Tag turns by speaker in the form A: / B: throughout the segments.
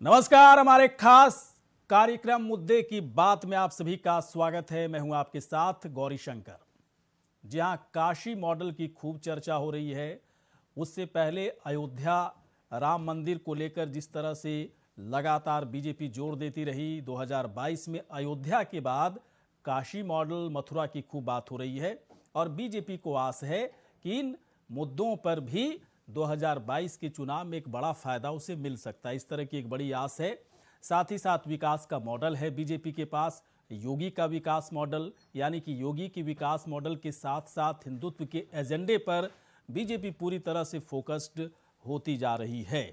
A: नमस्कार, हमारे खास कार्यक्रम मुद्दे की बात में आप सभी का स्वागत है। मैं हूं आपके साथ गौरी शंकर। जहां काशी मॉडल की खूब चर्चा हो रही है, उससे पहले अयोध्या राम मंदिर को लेकर जिस तरह से लगातार बीजेपी जोर देती रही, 2022 में अयोध्या के बाद काशी मॉडल मथुरा की खूब बात हो रही है और बीजेपी को आस है कि इन मुद्दों पर भी 2022 के चुनाव में एक बड़ा फायदा उसे मिल सकता है। इस तरह की एक बड़ी आस है। साथ ही साथ विकास का मॉडल है बीजेपी के पास, योगी का विकास मॉडल, यानी कि योगी की विकास मॉडल के साथ साथ हिंदुत्व के एजेंडे पर बीजेपी पूरी तरह से फोकस्ड होती जा रही है।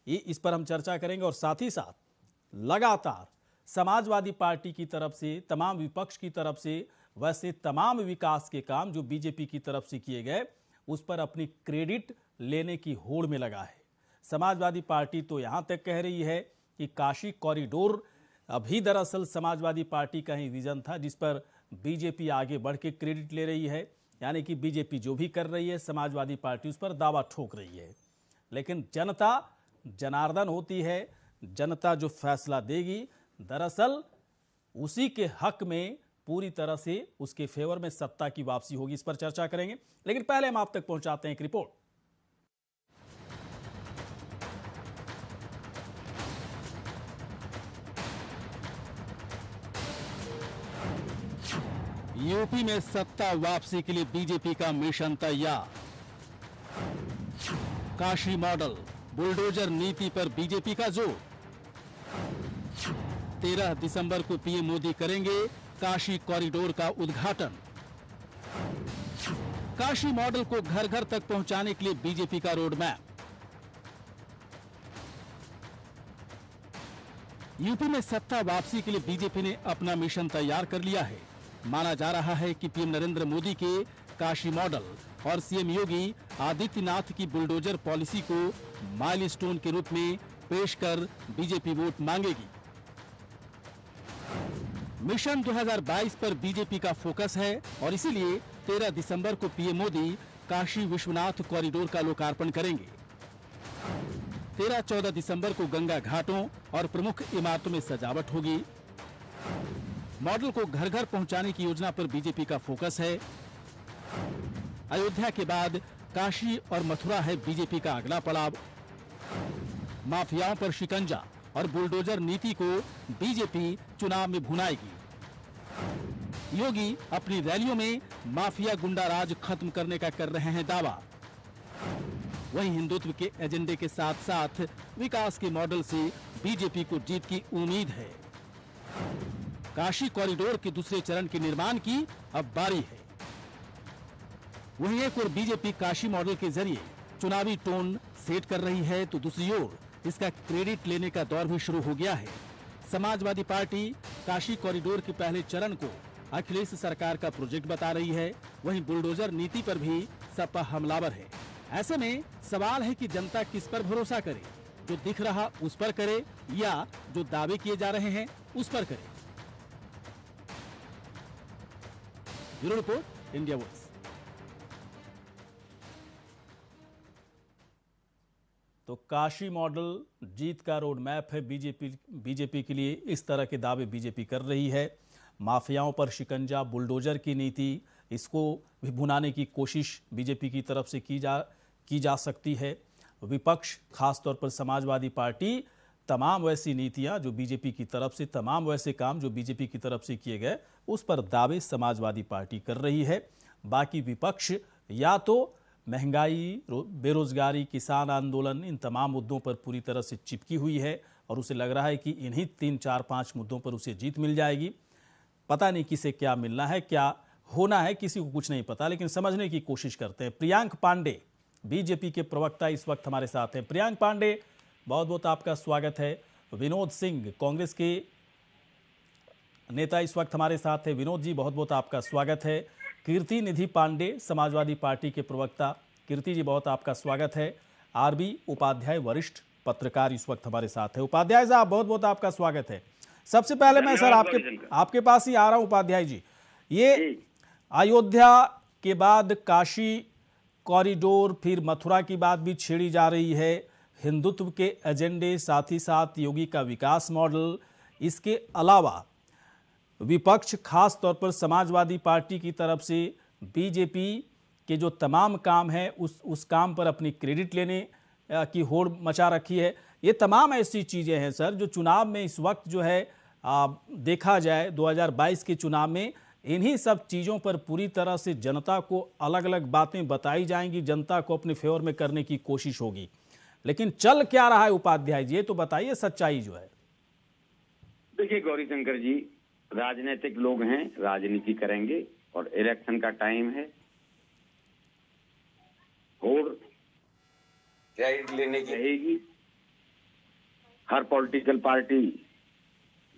A: इस पर हम चर्चा करेंगे और साथ ही साथ लगातार समाजवादी पार्टी की तरफ से, तमाम विपक्ष की तरफ से वैसे तमाम विकास के काम जो बीजेपी की तरफ से किए गए, उस पर अपनी क्रेडिट लेने की होड़ में लगा है। समाजवादी पार्टी तो यहां तक कह रही है कि काशी कॉरिडोर अभी दरअसल समाजवादी पार्टी का ही विजन था, जिस पर बीजेपी आगे बढ़ के क्रेडिट ले रही है। यानी कि बीजेपी जो भी कर रही है, समाजवादी पार्टी उस पर दावा ठोक रही है। लेकिन जनता जनार्दन होती है, जनता जो फैसला देगी दरअसल उसी के हक में पूरी तरह से उसके फेवर में सत्ता की वापसी होगी। इस पर चर्चा करेंगे, लेकिन पहले हम आप तक पहुंचाते हैं एक रिपोर्ट। यूपी में सत्ता वापसी के लिए बीजेपी का मिशन तैयार। काशी मॉडल बुलडोजर नीति पर बीजेपी का जोर। 13 दिसंबर को पीएम मोदी करेंगे काशी कॉरिडोर का उद्घाटन। काशी मॉडल को घर घर तक पहुंचाने के लिए बीजेपी का रोड मैप। यूपी में सत्ता वापसी के लिए बीजेपी ने अपना मिशन तैयार कर लिया है। माना जा रहा है कि पीएम नरेंद्र मोदी के काशी मॉडल और सीएम योगी आदित्यनाथ की बुलडोजर पॉलिसी को माइलस्टोन के रूप में पेश कर बीजेपी वोट मांगेगी। मिशन 2022 पर बीजेपी का फोकस है और इसीलिए 13 दिसंबर को पीएम मोदी काशी विश्वनाथ कॉरिडोर का लोकार्पण करेंगे। 13-14 दिसंबर को गंगा घाटों और प्रमुख इमारतों में सजावट होगी। मॉडल को घर घर पहुंचाने की योजना पर बीजेपी का फोकस है। अयोध्या के बाद काशी और मथुरा है बीजेपी का अगला पड़ाव। माफियाओं पर शिकंजा और बुलडोजर नीति को बीजेपी चुनाव में भुनाएगी। योगी अपनी रैलियों में माफिया गुंडा राज खत्म करने का कर रहे हैं दावा। वहीं हिंदुत्व के एजेंडे के साथ साथ विकास के मॉडल से बीजेपी को जीत की उम्मीद है। काशी कॉरिडोर के दूसरे चरण के निर्माण की अब बारी है। वहीं एक ओर बीजेपी काशी मॉडल के जरिए चुनावी टोन सेट कर रही है, तो दूसरी ओर इसका क्रेडिट लेने का दौर भी शुरू हो गया है। समाजवादी पार्टी काशी कॉरिडोर के पहले चरण को अखिलेश सरकार का प्रोजेक्ट बता रही है। वहीं बुलडोजर नीति पर भी सपा हमलावर है। ऐसे में सवाल है कि जनता किस पर भरोसा करे, जो दिख रहा उस पर करे या जो दावे किए जा रहे हैं उस पर करे। Bureau report, India voice. तो काशी मॉडल जीत का रोड मैप है बीजेपी के लिए। इस तरह के दावे बीजेपी कर रही है। माफियाओं पर शिकंजा, बुलडोजर की नीति, इसको भी भुनाने की कोशिश बीजेपी की तरफ से की जा सकती है। विपक्ष, खासतौर पर समाजवादी पार्टी, तमाम वैसी नीतियां जो बीजेपी की तरफ से, तमाम वैसे काम जो बीजेपी की तरफ से किए गए, उस पर दावे समाजवादी पार्टी कर रही है। बाकी विपक्ष या तो महंगाई, बेरोजगारी, किसान आंदोलन, इन तमाम मुद्दों पर पूरी तरह से चिपकी हुई है और उसे लग रहा है कि इन्हीं 3-4-5 मुद्दों पर उसे जीत मिल जाएगी। पता नहीं किसे क्या मिलना है, क्या होना है, किसी को कुछ नहीं पता, लेकिन समझने की कोशिश करते हैं। प्रियांक पांडे, बीजेपी के प्रवक्ता, इस वक्त हमारे साथ हैं। प्रियांक पांडे, बहुत बहुत आपका स्वागत है। विनोद सिंह, कांग्रेस के नेता, इस वक्त हमारे साथ हैं। विनोद जी, बहुत बहुत आपका स्वागत है। कीर्ति निधि पांडे, समाजवादी पार्टी के प्रवक्ता, कीर्ति जी, बहुत आपका स्वागत है। आरबी उपाध्याय, वरिष्ठ पत्रकार, इस वक्त हमारे साथ है। उपाध्याय साहब, बहुत बहुत आपका स्वागत है। सबसे पहले मैं सर आपके पास ही आ रहा हूं। उपाध्याय जी, ये अयोध्या के बाद काशी कॉरिडोर, फिर मथुरा की बात भी छेड़ी जा रही है, हिंदुत्व के एजेंडे, साथ ही साथ योगी का विकास मॉडल, इसके अलावा विपक्ष खास तौर पर समाजवादी पार्टी की तरफ से बीजेपी के जो तमाम काम हैं उस काम पर अपनी क्रेडिट लेने की होड़ मचा रखी है। ये तमाम ऐसी चीज़ें हैं सर जो चुनाव में इस वक्त जो है देखा जाए 2022 के चुनाव में इन्हीं सब चीज़ों पर पूरी तरह से जनता को अलग अलग बातें बताई जाएंगी, जनता को अपने फेवर में करने की कोशिश होगी। लेकिन चल क्या रहा है उपाध्याय जी, ये तो बताइए सच्चाई जो है।
B: देखिए गौरीशंकर जी, राजनीतिक लोग हैं, राजनीति करेंगे और इलेक्शन का टाइम है और क्रेडिट लेने की रहेगी। हर पॉलिटिकल पार्टी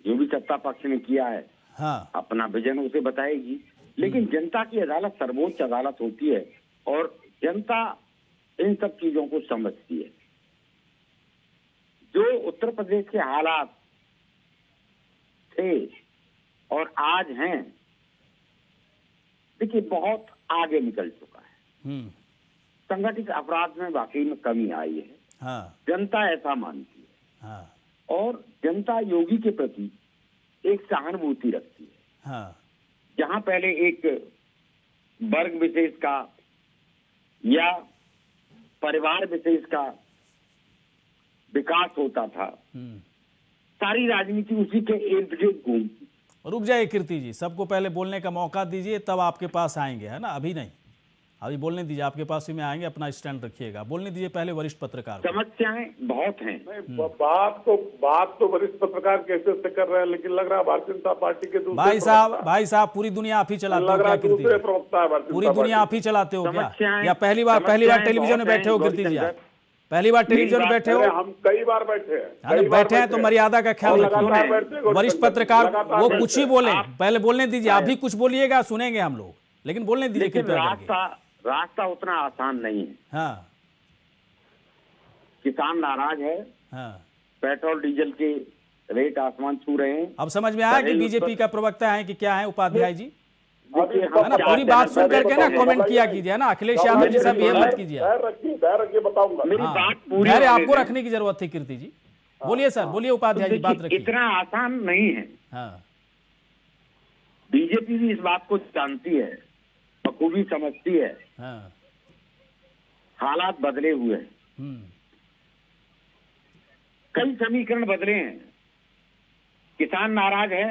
B: जो भी सत्ता पक्ष ने किया है
A: हाँ,
B: अपना विजन उसे बताएगी, लेकिन जनता की अदालत सर्वोच्च अदालत होती है और जनता इन सब चीजों को समझती है। जो उत्तर प्रदेश के हालात थे और आज हैं, देखिए बहुत आगे निकल चुका है। संगठित अपराध में वाकई में कमी आई है।
A: हाँ,
B: जनता ऐसा मानती है।
A: हाँ,
B: और जनता योगी के प्रति एक सहानुभूति रखती है।
A: हाँ,
B: जहां पहले एक वर्ग विशेष का या परिवार विशेष का विकास होता था, सारी राजनीति उसी के इर्द गिर्द घूमती।
A: रुक जाइए कीर्ति जी, सबको पहले बोलने का मौका दीजिए, तब आपके पास आएंगे, है ना, अभी नहीं। अभी बोलने दीजिए, आपके पास ही में आएंगे, अपना स्टैंड रखिएगा। बोलने दीजिए पहले वरिष्ठ पत्रकार।
B: समस्याएं बहुत हैं।
C: बात तो वरिष्ठ पत्रकार कैसे से कर रहे हैं, लेकिन लग रहा है भारतीय जनता पार्टी के दूसरे
A: भाई साहब पूरी दुनिया आप ही चलाते हो क्या कीर्ति? पूरी दुनिया आप ही चलाते हो क्या, या पहली बार टेलीविजन में बैठे हो कीर्ति जी? आप पहली बार टेलीविजन में बैठे हो?
C: हम कई बार बैठे हैं
A: तो मर्यादा का ख्याल रखिए। वरिष्ठ पत्रकार वो कुछ ही बोले, पहले बोलने दीजिए। आप भी कुछ बोलिएगा, सुनेंगे हम लोग, लेकिन बोलने दीजिए कृपया।
B: रास्ता उतना आसान नहीं है।
A: हाँ,
B: किसान नाराज है।
A: हाँ,
B: पेट्रोल डीजल के रेट आसमान छू रहे हैं।
A: अब समझ में आया कि बीजेपी का प्रवक्ता है कि क्या है उपाध्याय जी,
B: है
A: ना? पूरी बात सुन करके ना कमेंट किया कीजिए ना, अखिलेश यादव जी से बिहेव मत कीजिए।
C: बताऊंगा।
B: बात पूरी
A: आपको रखने की जरूरत थी कीर्ति जी। बोलिए सर, बोलिए उपाध्याय जी, बात रखिए।
B: इतना आसान नहीं है।
A: हाँ,
B: बीजेपी भी इस बात को जानती है, बखूबी समझती है।
A: हाँ,
B: हालात बदले हुए हैं, कई समीकरण बदले हैं। किसान नाराज है,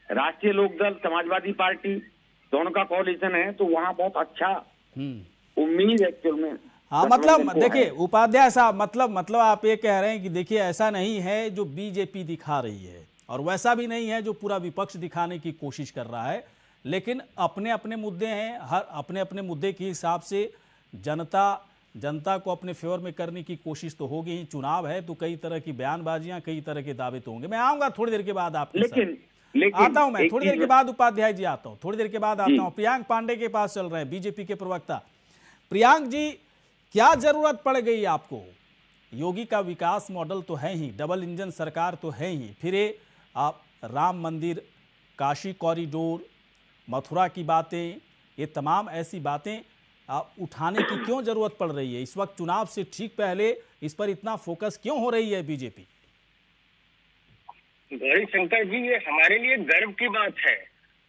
B: राष्ट्रीय लोकदल समाजवादी पार्टी दोनों का कोalition है, तो वहां बहुत अच्छा उम्मीद एक्चुअल में।
A: हाँ, मतलब देखिए उपाध्याय साहब, मतलब आप ये कह रहे हैं कि देखिए ऐसा नहीं है जो बीजेपी दिखा रही है और वैसा भी नहीं है जो पूरा विपक्ष दिखाने की कोशिश कर रहा है, लेकिन अपने अपने मुद्दे हैं। हर अपने अपने मुद्दे के हिसाब से जनता को अपने फेवर में करने की कोशिश तो होगी ही। चुनाव है तो कई तरह की बयानबाजियां, कई तरह के दावे तो होंगे। मैं आऊंगा थोड़ी देर के बाद आपके
B: लेकिन
A: आता हूं, मैं थोड़ी देर के बाद उपाध्याय जी आता हूं, थोड़ी देर के बाद आता हूं। प्रियांक पांडे के पास चल रहे हैं, बीजेपी के प्रवक्ता। प्रियांक जी, क्या जरूरत पड़ गई आपको? योगी का विकास मॉडल तो है ही, डबल इंजन सरकार तो है ही, फिर ये आप राम मंदिर, काशी कॉरिडोर, मथुरा की बातें, ये तमाम ऐसी बातें आप उठाने की क्यों जरूरत पड़ रही है? इस वक्त चुनाव से ठीक पहले इस पर इतना फोकस क्यों हो रही है बीजेपी?
D: गौरीशंकर जी, ये हमारे लिए गर्व की बात है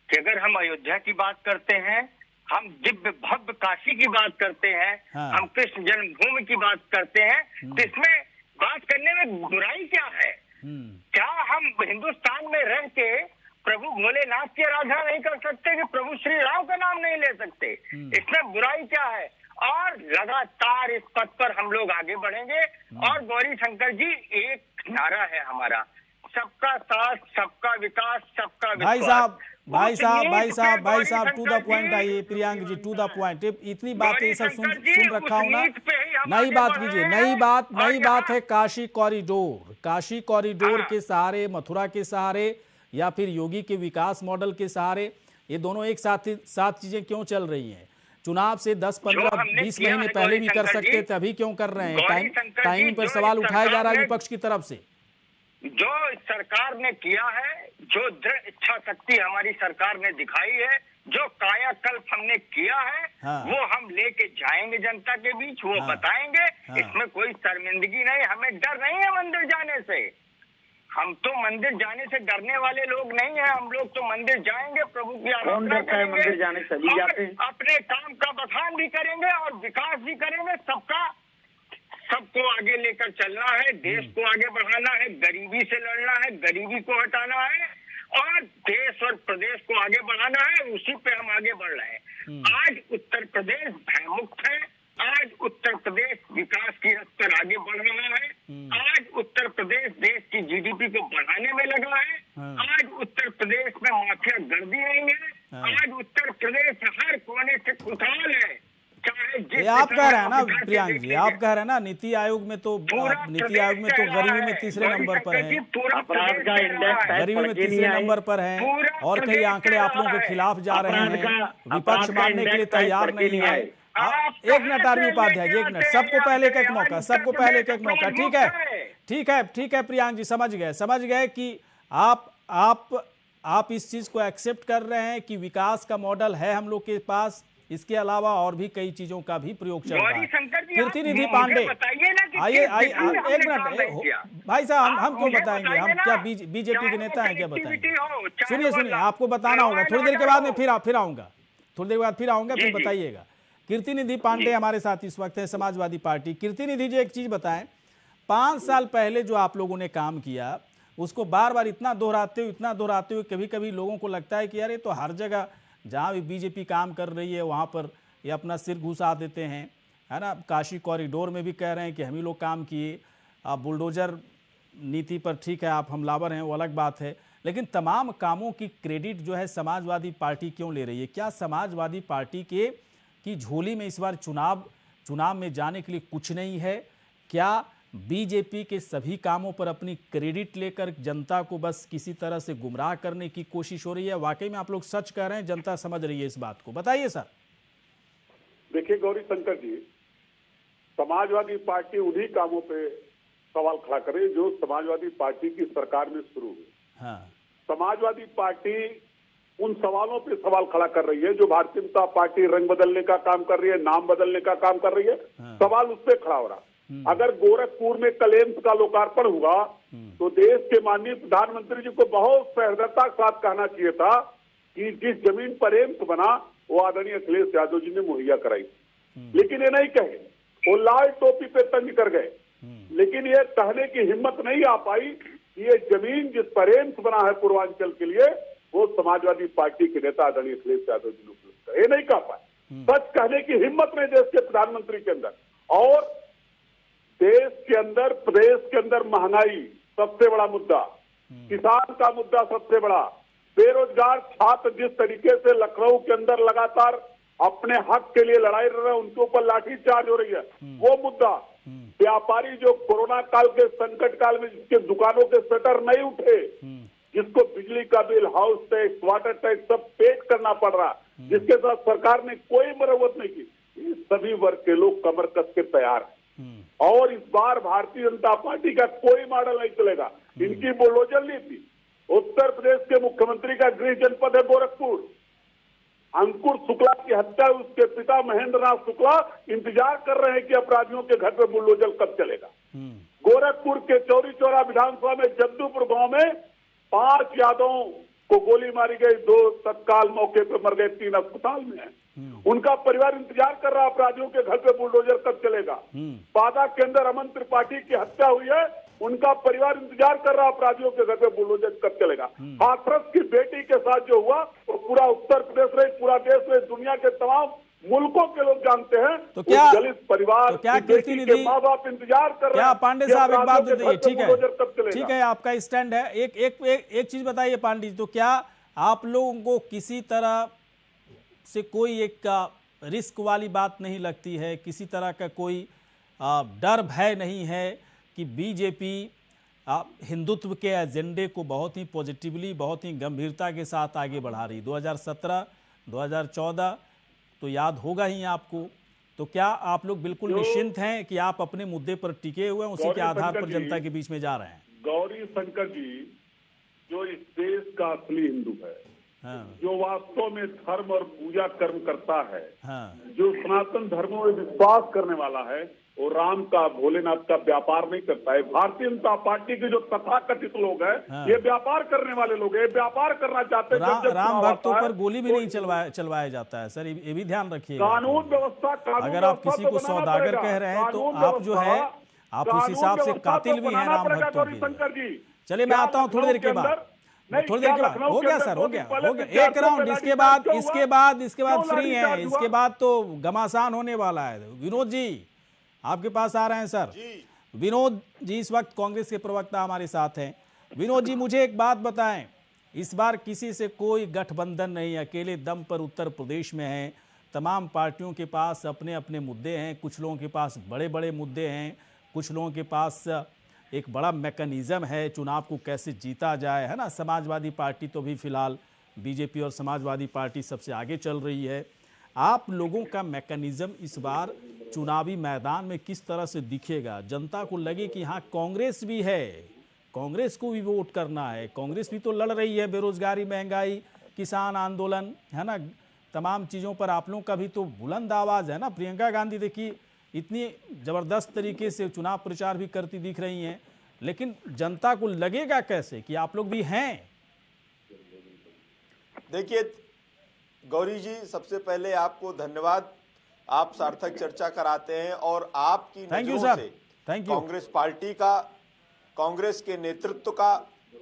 D: कि अगर हम अयोध्या की बात करते हैं, हम दिव्य भव्य काशी की बात करते हैं,
A: हाँ।
D: हम कृष्ण जन्मभूमि की बात करते हैं, तो इसमें बात करने में बुराई क्या है? क्या हम हिंदुस्तान में रह के प्रभु भोलेनाथ की आराधना नहीं कर सकते कि प्रभु श्री राम का नाम नहीं ले सकते? इसमें बुराई क्या है? और लगातार इस पथ पर हम लोग आगे बढ़ेंगे। और गौरीशंकर जी, एक नारा है हमारा, सबका साथ, सबका विकास, सबका विश्वास।
A: भाई साहब टू द पॉइंट आइए। प्रियांक जी, टू द पॉइंट। इतनी बातें सब सुन रखा हूं ना, नई बात कीजिए। नई बात है काशी कॉरिडोर के सहारे, मथुरा के सहारे या फिर योगी के विकास मॉडल के सहारे, ये दोनों एक साथ चीजें क्यों चल रही हैं? चुनाव से 10, 15, 20 महीने पहले भी कर सकते थे, अभी क्यों कर रहे हैं? टाइम पर सवाल उठाया जा रहा है विपक्ष की तरफ से।
D: जो सरकार ने किया है, जो दृढ़ इच्छा शक्ति हमारी सरकार ने दिखाई है, जो कायाकल्प हमने किया है
A: हाँ।
D: वो हम लेके जाएंगे जनता के बीच, वो
A: हाँ।
D: बताएंगे।
A: हाँ।
D: इसमें कोई शर्मिंदगी नहीं, हमें डर नहीं है मंदिर जाने से। हम तो मंदिर जाने से डरने वाले लोग नहीं है, हम लोग तो मंदिर जाएंगे, प्रभु की
B: कौन
D: आराधना
B: डरता है? मंदिर जाने से सभी
D: और
B: जाते हैं।
D: अपने काम का बखान भी करेंगे और विकास भी करेंगे। सबको आगे लेकर चलना है, देश को आगे बढ़ाना है, गरीबी से लड़ना है, गरीबी को हटाना है और देश और प्रदेश को आगे बढ़ाना है। उसी पे हम आगे बढ़ रहे हैं। आज उत्तर प्रदेश भयमुक्त है, आज उत्तर प्रदेश विकास की रफ्त पर आगे बढ़ रहा है, आज उत्तर प्रदेश देश की जीडीपी को बढ़ाने में लगा है, आज उत्तर प्रदेश में माफिया गर्दी नहीं है, आज उत्तर प्रदेश हर कोने से खुशहाल है। चाहे
A: ये आप कह रहे हैं ना प्रियांक जी, आप कह रहे हैं ना नीति आयोग में तो गरीबी में तीसरे नंबर पर है,
B: अपराध का इंडेक्स
A: गरीबी में तीसरे नंबर पर है और कई आंकड़े आप लोगों के खिलाफ जा रहे हैं, विपक्ष मानने के लिए तैयार नहीं है। एक मिनट आरबी उपाध्याय जी, एक मिनट, सबको पहले एक मौका, सबको पहले एक मौका। ठीक है, ठीक है, ठीक है प्रियांक जी, समझ गए कि आप इस चीज को एक्सेप्ट कर रहे हैं कि विकास का मॉडल है हम लोग के पास, इसके अलावा और भी कई चीजों का भी प्रयोग चल रहा है। कीर्ति निधि पांडे, आइए एक मिनट भाई साहब, हम क्यों बताएंगे, हम क्या बीजेपी के नेता हैं क्या बताएंगे? सुनिए, आपको बताना होगा, थोड़ी देर के बाद में फिर आऊंगा, थोड़ी देर बाद फिर आऊंगा, फिर बताइएगा। कीर्ति निधि पांडे हमारे साथ इस वक्त है, समाजवादी पार्टी। कीर्ति निधि जी, एक चीज बताएं, 5 साल पहले जो आप लोगों ने काम किया उसको बार बार इतना दोहराते हुए कभी कभी लोगों को लगता है कि यार ये तो हर जगह जहाँ भी बीजेपी काम कर रही है वहाँ पर ये अपना सिर घुसा देते हैं, है ना। काशी कॉरिडोर में भी कह रहे हैं कि हम ही लोग काम किए। आप बुलडोजर नीति पर ठीक है आप हमलावर हैं, वो अलग बात है, लेकिन तमाम कामों की क्रेडिट जो है समाजवादी पार्टी क्यों ले रही है? क्या समाजवादी पार्टी की झोली में इस बार चुनाव में जाने के लिए कुछ नहीं है? क्या बीजेपी के सभी कामों पर अपनी क्रेडिट लेकर जनता को बस किसी तरह से गुमराह करने की कोशिश हो रही है? वाकई में आप लोग सच कह रहे हैं, जनता समझ रही है इस बात को? बताइए सर।
C: देखिए गौरी शंकर जी, समाजवादी पार्टी उन्हीं कामों पे सवाल खड़ा करे जो समाजवादी पार्टी की सरकार में शुरू हुए।
A: हाँ।
C: समाजवादी पार्टी उन सवालों पे सवाल खड़ा कर रही है जो भारतीय जनता पार्टी रंग बदलने का काम कर रही है, नाम बदलने का काम कर रही है।
A: हाँ।
C: सवाल उस पर खड़ा हो रहा। अगर गोरखपुर में कल एम्स का लोकार्पण हुआ तो देश के माननीय प्रधानमंत्री जी को बहुत सहृदयता के साथ कहना चाहिए था कि जिस जमीन पर एम्स बना वो आदरणीय अखिलेश यादव जी ने मुहैया कराई, लेकिन ये नहीं कहे, वो लाल टोपी पे तंज कर गए। लेकिन ये कहने की हिम्मत नहीं आ पाई कि ये जमीन जिस पर एम्स बना है पूर्वांचल के लिए वो समाजवादी पार्टी के नेता आदरणीय अखिलेश यादव जी ने उपलब्ध किया। ये नहीं कह पाए। सच कहने की हिम्मत नहीं देश के प्रधानमंत्री के अंदर। और देश के अंदर, प्रदेश के अंदर महंगाई सबसे बड़ा मुद्दा, किसान का मुद्दा सबसे बड़ा, बेरोजगार छात्र जिस तरीके से लखनऊ के अंदर लगातार अपने हक के लिए लड़ाई लड़ रहे हैं, उनके ऊपर लाठीचार्ज हो रही है, वो मुद्दा, व्यापारी जो कोरोना काल के संकट काल में जिसके दुकानों के शटर नहीं उठे, जिसको बिजली का bill, house tax, water tax सब पेड करना पड़ रहा, जिसके साथ सरकार ने कोई मरम्मत नहीं की, ये सभी वर्ग के लोग कमर कस के तैयार हैं। और इस बार भारतीय जनता पार्टी का कोई मॉडल नहीं चलेगा। इनकी बुलडोजर नीति, उत्तर प्रदेश के मुख्यमंत्री का गृह जनपद है गोरखपुर, अंकुर शुक्ला की हत्या, उसके पिता महेंद्र नाथ शुक्ला इंतजार कर रहे हैं कि अपराधियों के घर पे बुलडोजर कब चलेगा। गोरखपुर के चौरी चौरा विधानसभा में जद्दूपुर गांव में 5 यादवों को गोली मारी गई, 2 तत्काल मौके पर मर गए, 3 अस्पताल में है। उनका परिवार इंतजार कर रहा अपराधियों के घर पे बुलडोजर कब चलेगा। बादा के अंदर अमन त्रिपाठी की हत्या हुई है, उनका परिवार इंतजार कर रहा अपराधियों के घर पे बुलडोजर कब चलेगा। हाथरस की बेटी के साथ जो हुआ वो पूरा उत्तर प्रदेश रहे, पूरा देश रहे, दुनिया के तमाम मुल्कों के लोग जानते हैं।
A: तो क्या
C: दलित परिवार
A: तो क्या कीर्ति निधि,
C: माँ बाप इंतजार कर रहे हैं।
A: क्या पांडे साहब एक बात बताइए, ठीक है आपका स्टैंड है, एक चीज बताइए पांडे जी, तो क्या आप लोगों को किसी तरह से कोई एक रिस्क वाली बात नहीं लगती है, किसी तरह का कोई डर भय नहीं है कि बीजेपी हिंदुत्व के एजेंडे को बहुत ही पॉजिटिवली, बहुत ही गंभीरता के साथ आगे बढ़ा रही? 2017, 2014 तो याद होगा ही आपको, तो क्या आप लोग बिल्कुल निश्चिंत हैं कि आप अपने मुद्दे पर टिके हुए हैं, उसी के आधार पर जनता के बीच में जा रहे हैं?
C: गौरी शंकर जी, जो इस देश का असली हिंदू है, जो वास्तव में धर्म और पूजा कर्म करता है,
A: हाँ,
C: जो सनातन धर्मों में विश्वास करने वाला है, वो राम का, भोलेनाथ का व्यापार नहीं करता है। भारतीय जनता पार्टी के जो तथाकथित लोग हैं,
A: हाँ।
C: ये व्यापार करने वाले लोग हैं, ये व्यापार करना चाहते हैं। जब
A: राम
C: चुनाव
A: भक्तों
C: आता है,
A: पर गोली भी
C: तो
A: नहीं चलवाया जाता है सर, ये भी ध्यान रखिएगा।
C: कानून व्यवस्था
A: अगर आप किसी को सौदागर कह रहे हैं तो आप जो है आप उस हिसाब से कातिल भी हैं राम भक्तों के। चलिए मैं आता हूं थोड़ी देर के बाद, हो गया सर, हो गया एक राउंड। इसके बाद फ्री है, इसके बाद तो घमासान होने वाला है। विनोद जी आपके पास आ रहे हैं सर। विनोद जी इस वक्त कांग्रेस के प्रवक्ता हमारे साथ हैं। विनोद जी मुझे एक बात बताएं, इस बार किसी से कोई गठबंधन नहीं, अकेले दम पर उत्तर प्रदेश में है। तमाम पार्टियों के पास अपने अपने मुद्दे हैं, कुछ लोगों के पास बड़े बड़े मुद्दे हैं, कुछ लोगों के पास एक बड़ा मैकेनिज्म है चुनाव को कैसे जीता जाए, है ना। समाजवादी पार्टी तो भी फिलहाल बीजेपी और समाजवादी पार्टी सबसे आगे चल रही है। आप लोगों का मैकेनिज्म इस बार चुनावी मैदान में किस तरह से दिखेगा? जनता को लगे कि हाँ कांग्रेस भी है, कांग्रेस को भी वोट करना है, कांग्रेस भी तो लड़ रही है, बेरोजगारी, महंगाई, किसान आंदोलन, है ना, तमाम चीज़ों पर आप लोगों का भी तो बुलंद आवाज़ है ना। प्रियंका गांधी देखिए इतनी ज़बरदस्त तरीके से चुनाव प्रचार भी करती दिख रही हैं, लेकिन जनता को लगेगा कैसे कि आप लोग भी हैं?
E: देखिए गौरी जी, सबसे पहले आपको धन्यवाद, आप सार्थक चर्चा कराते हैं और आपकी नजरों से कांग्रेस पार्टी का, कांग्रेस के नेतृत्व का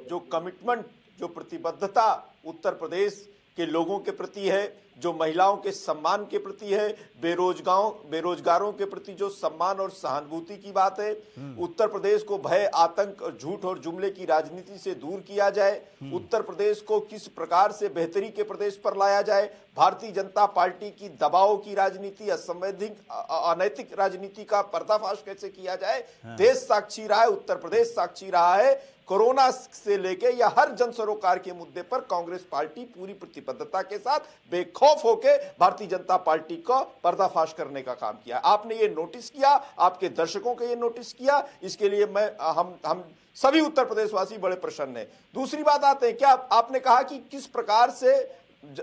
E: जो कमिटमेंट, जो प्रतिबद्धता उत्तर प्रदेश के लोगों के प्रति है, जो महिलाओं के सम्मान के प्रति है, बेरोजगारों के प्रति जो सम्मान और सहानुभूति की बात है, उत्तर प्रदेश को भय, आतंक, झूठ और जुमले की राजनीति से दूर किया जाए, उत्तर प्रदेश को किस प्रकार से बेहतरी के प्रदेश पर लाया जाए, भारतीय जनता पार्टी की दबाव की राजनीति, असंवैधानिक, अनैतिक राजनीति का पर्दाफाश कैसे किया जाए, देश साक्षी रहा है, उत्तर प्रदेश साक्षी रहा है। कोरोना से लेके या हर जन सरोकार के मुद्दे पर कांग्रेस पार्टी पूरी प्रतिबद्धता के साथ बेखौफ होकर भारतीय जनता पार्टी को पर्दाफाश करने का काम किया। आपने ये नोटिस किया, आपके दर्शकों को ये नोटिस किया, इसके लिए हम सभी उत्तर प्रदेशवासी बड़े प्रसन्न हैं। दूसरी बात आते हैं, क्या आपने कहा कि किस प्रकार से,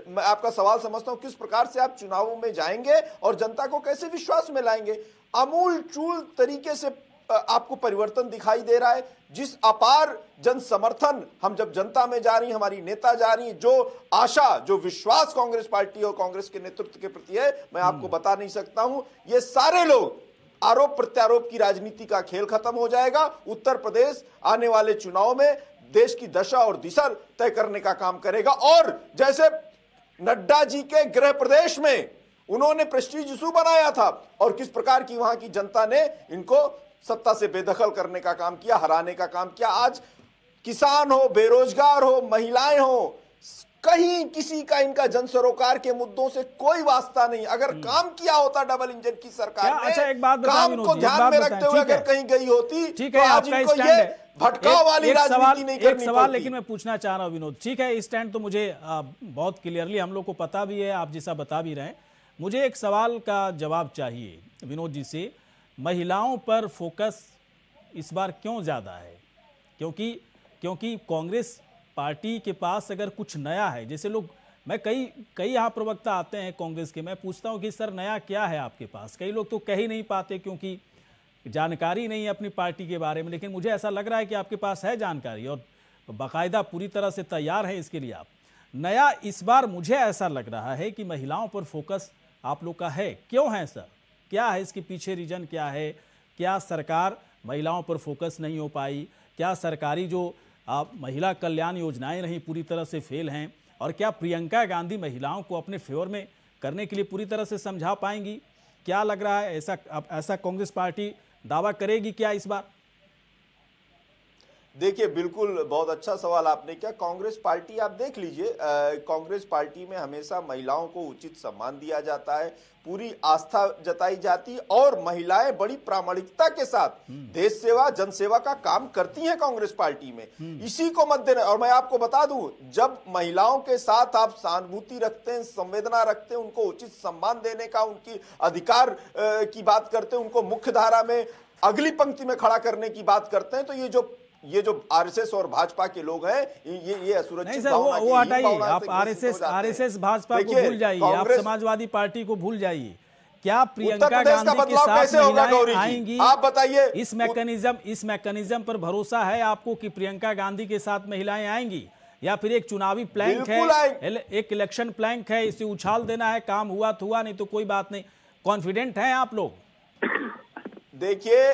E: मैं आपका सवाल समझता हूं, किस प्रकार से आप चुनावों में जाएंगे और जनता को कैसे विश्वास में लाएंगे? अमूल चूल तरीके से आपको परिवर्तन दिखाई दे रहा है। जिस अपार जन समर्थन हम जब जनता में जा रही, हमारी नेता जा रही, जो आशा, जो विश्वास कांग्रेस पार्टी और कांग्रेस के नेतृत्व के प्रति है, मैं आपको बता नहीं सकता हूं। ये सारे लोग, आरोप प्रत्यारोप की राजनीति का खेल खत्म हो जाएगा। उत्तर प्रदेश आने वाले चुनाव में देश की दशा और दिशा तय करने का काम करेगा। और जैसे नड्डा जी के गृह प्रदेश में उन्होंने प्रेस्टीज इशू बनाया था और किस प्रकार की वहां की जनता ने इनको सत्ता से बेदखल करने का काम किया, हराने का काम किया। आज किसान हो, बेरोजगार हो, महिलाएं हो, कहीं किसी का इनका जन सरोकार के मुद्दों से कोई वास्ता नहीं। अगर काम किया होता डबल इंजन की सरकार ने,
A: अच्छा एक बात
E: काम को ध्यान में रखते हुए अगर कहीं गई होती,
A: ठीक
E: है,
A: तो
E: आज इनको ये भटकाव वाली राजनीति नहीं करनी
A: सवाल लेकिन मैं पूछना चाह रहा हूं विनोद, ठीक है स्टैंड तो मुझे बहुत क्लियरली हम लोग को पता भी है, आप जैसा बता भी रहे हैं। मुझे एक सवाल का जवाब चाहिए विनोद जी से, महिलाओं पर फोकस इस बार क्यों ज़्यादा है? क्योंकि कांग्रेस पार्टी के पास अगर कुछ नया है, जैसे लोग, मैं कई यहाँ प्रवक्ता आते हैं कांग्रेस के, मैं पूछता हूँ कि सर नया क्या है आपके पास? कई लोग तो कह ही नहीं पाते क्योंकि जानकारी नहीं है अपनी पार्टी के बारे में, लेकिन मुझे ऐसा लग रहा है कि आपके पास है जानकारी और बाकायदा पूरी तरह से तैयार है इसके लिए। आप नया इस बार मुझे ऐसा लग रहा है कि महिलाओं पर फोकस आप लोग का है, क्यों है सर? क्या है इसके पीछे रीजन क्या है? क्या सरकार महिलाओं पर फोकस नहीं हो पाई? क्या सरकारी जो महिला कल्याण योजनाएं रही पूरी तरह से फेल हैं? और क्या प्रियंका गांधी महिलाओं को अपने फेवर में करने के लिए पूरी तरह से समझा पाएंगी? क्या लग रहा है ऐसा कांग्रेस पार्टी दावा करेगी क्या इस बार?
E: देखिए बिल्कुल बहुत अच्छा सवाल आपने किया। कांग्रेस पार्टी आप देख लीजिए, कांग्रेस पार्टी में हमेशा महिलाओं को उचित सम्मान दिया जाता है, पूरी आस्था जताई जाती है और महिलाएं बड़ी प्रामाणिकता के साथ देश सेवा, जन सेवा का काम करती हैं कांग्रेस पार्टी में। इसी को मद्देनजर, और मैं आपको बता दूं, जब महिलाओं के साथ आप सहानुभूति रखते हैं, संवेदना रखते हैं, उनको उचित सम्मान देने का, उनकी अधिकार की बात करते हैं, उनको मुख्य धारा में अगली पंक्ति में खड़ा करने की बात करते हैं, तो ये जो ये जो आरएसएस और भाजपा के लोग हैं ये असुरक्षित
A: नहीं सर, वो हटाइए। आप आरएसएस भाजपा को भूल जाइए, आप समाजवादी पार्टी को भूल जाइए। क्या प्रियंका गांधी के साथ महिलाएं आएंगी?
E: आप बताइए।
A: इस मैकेनिज्म पर भरोसा है आपको कि प्रियंका गांधी के साथ महिलाएं आएंगी, या फिर एक चुनावी प्लैंक है, एक इलेक्शन प्लैंक है, इसे उछाल देना है, काम हुआ तो हुआ, नहीं तो कोई बात नहीं? कॉन्फिडेंट हैं आप लोग?
E: देखिए,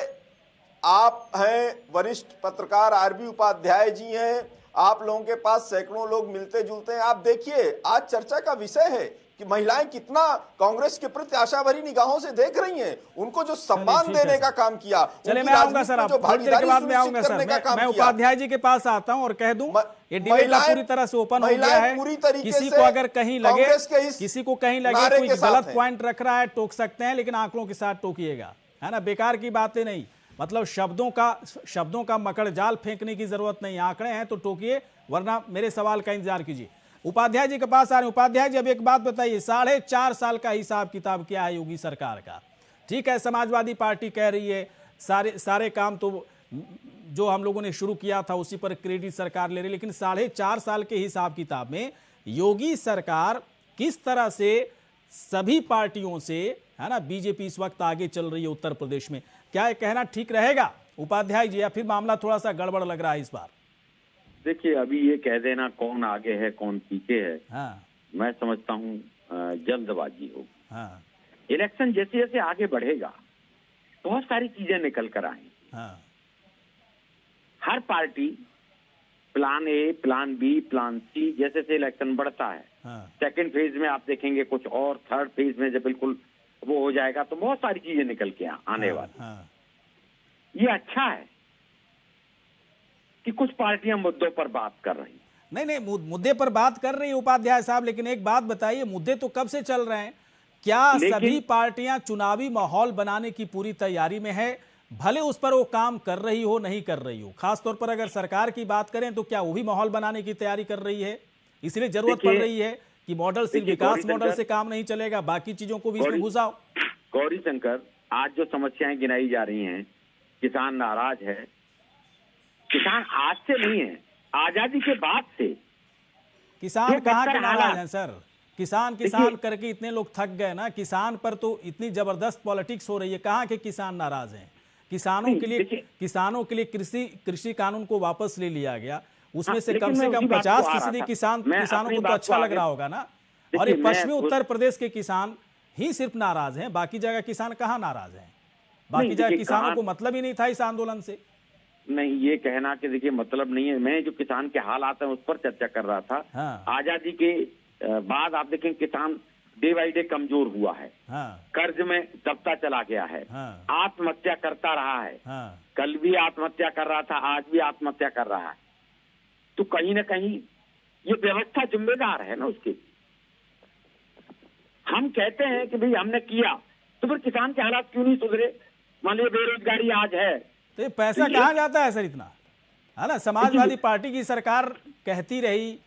E: आप हैं वरिष्ठ पत्रकार, आरबी उपाध्याय जी हैं, आप लोगों के पास सैकड़ों लोग मिलते जुलते हैं। आप देखिए, आज चर्चा का विषय है कि महिलाएं कितना कांग्रेस के प्रति आशा भरी निगाहों से देख रही हैं, उनको जो सम्मान देने का काम किया।
A: चलिए मैं आऊंगा सर, आप थोड़ी देर के बाद में आऊंगा सर। मैं उपाध्याय जी के पास आता हूं और कह दूं ये डिबेट पूरी तरह से ओपन हो गया है। किसी को अगर कहीं लगे, किसी को कहीं लगे कोई गलत पॉइंट रख रहा है, टोक सकते हैं, लेकिन आंकड़ों के साथ टोकिएगा, है ना? बेकार की बातें नहीं, मतलब शब्दों का मकड़ जाल फेंकने की जरूरत नहीं। आंकड़े हैं तो टोकिए, वरना मेरे सवाल का इंतजार कीजिए। उपाध्याय जी के पास आ रहे हैं। उपाध्याय जी, अब एक बात बताइए, 4.5 साल का हिसाब किताब क्या है योगी सरकार का? ठीक है, समाजवादी पार्टी कह रही है सारे काम तो जो हम लोगों ने शुरू किया था उसी पर क्रेडिट सरकार ले रही, लेकिन 4.5 साल के हिसाब किताब में योगी सरकार किस तरह से सभी पार्टियों से, है ना, बीजेपी इस वक्त आगे चल रही है उत्तर प्रदेश में, क्या ये कहना ठीक रहेगा उपाध्याय जी, या फिर मामला थोड़ा सा गड़बड़ लग रहा है इस बार?
B: देखिए, अभी ये कह देना कौन आगे है कौन पीछे है,
A: हाँ।
B: मैं समझता हूँ जल्दबाजी होगी।
A: हाँ।
B: इलेक्शन जैसे जैसे आगे बढ़ेगा बहुत सारी चीजें निकल कर आएंगी।
A: हाँ।
B: हर party plan A, plan B, plan C, जैसे जैसे इलेक्शन बढ़ता है,
A: हाँ।
B: सेकंड फेज में आप देखेंगे कुछ और, थर्ड फेज में जब बिल्कुल वो हो जाएगा तो बहुत सारी चीजें निकल के आने वाली।
A: हाँ।
B: ये अच्छा है कि कुछ पार्टियां मुद्दों पर बात कर रही हैं।
A: नहीं, मुद्दे पर बात कर रही है उपाध्याय साहब, लेकिन एक बात बताइए, मुद्दे तो कब से चल रहे हैं? क्या सभी पार्टियां चुनावी माहौल बनाने की पूरी तैयारी में है, भले उस पर वो काम कर रही हो नहीं कर रही हो? खासतौर पर अगर सरकार की बात करें तो क्या वो भी माहौल बनाने की तैयारी कर रही है? इसलिए जरूरत पड़ रही है कि मॉडल सिर्फ विकास मॉडल से काम नहीं चलेगा, बाकी चीजों को भी इसमें घुसाओ।
B: गौरी शंकर, आज जो समस्याएं गिनाई जा रही हैं, किसान नाराज है। किसान आज से नहीं है, आजादी के बाद से।
A: किसान कहाँ के नाराज हैं सर? किसान करके इतने लोग थक गए ना, किसान पर तो इतनी जबरदस्त पॉलिटिक्स हो रही है, कहाँ के किसान नाराज हैं? किसानों के लिए कृषि कानून को वापस ले लिया गया, उसमें से कम 50% किसानों को तो अच्छा लग रहा होगा ना। और ये पश्चिमी उत्तर प्रदेश के किसान ही सिर्फ नाराज हैं, बाकी जगह किसान कहाँ नाराज हैं? बाकी जगह किसानों को मतलब ही नहीं था इस आंदोलन से।
B: नहीं, ये कहना कि देखिए मतलब नहीं है, मैं जो किसान के हालात हैं उस पर चर्चा कर रहा था।
A: हाँ।
B: आजादी के बाद आप देखें किसान डे बाई डे कमजोर हुआ है।
A: हाँ।
B: कर्ज में दबता चला गया है।
A: हाँ।
B: आत्महत्या करता रहा है।
A: हाँ।
B: कल भी आत्महत्या कर रहा था, आज भी आत्महत्या कर रहा है। तो कहीं ना कहीं ये व्यवस्था जिम्मेदार है ना उसकी। हम कहते हैं कि भाई हमने किया, तो फिर किसान के हालात क्यों नहीं सुधरे? मान लीजिए बेरोजगारी आज है,
A: तो ये पैसा कहाँ जाता है सर इतना, है ना? समाजवादी पार्टी की सरकार कहती रही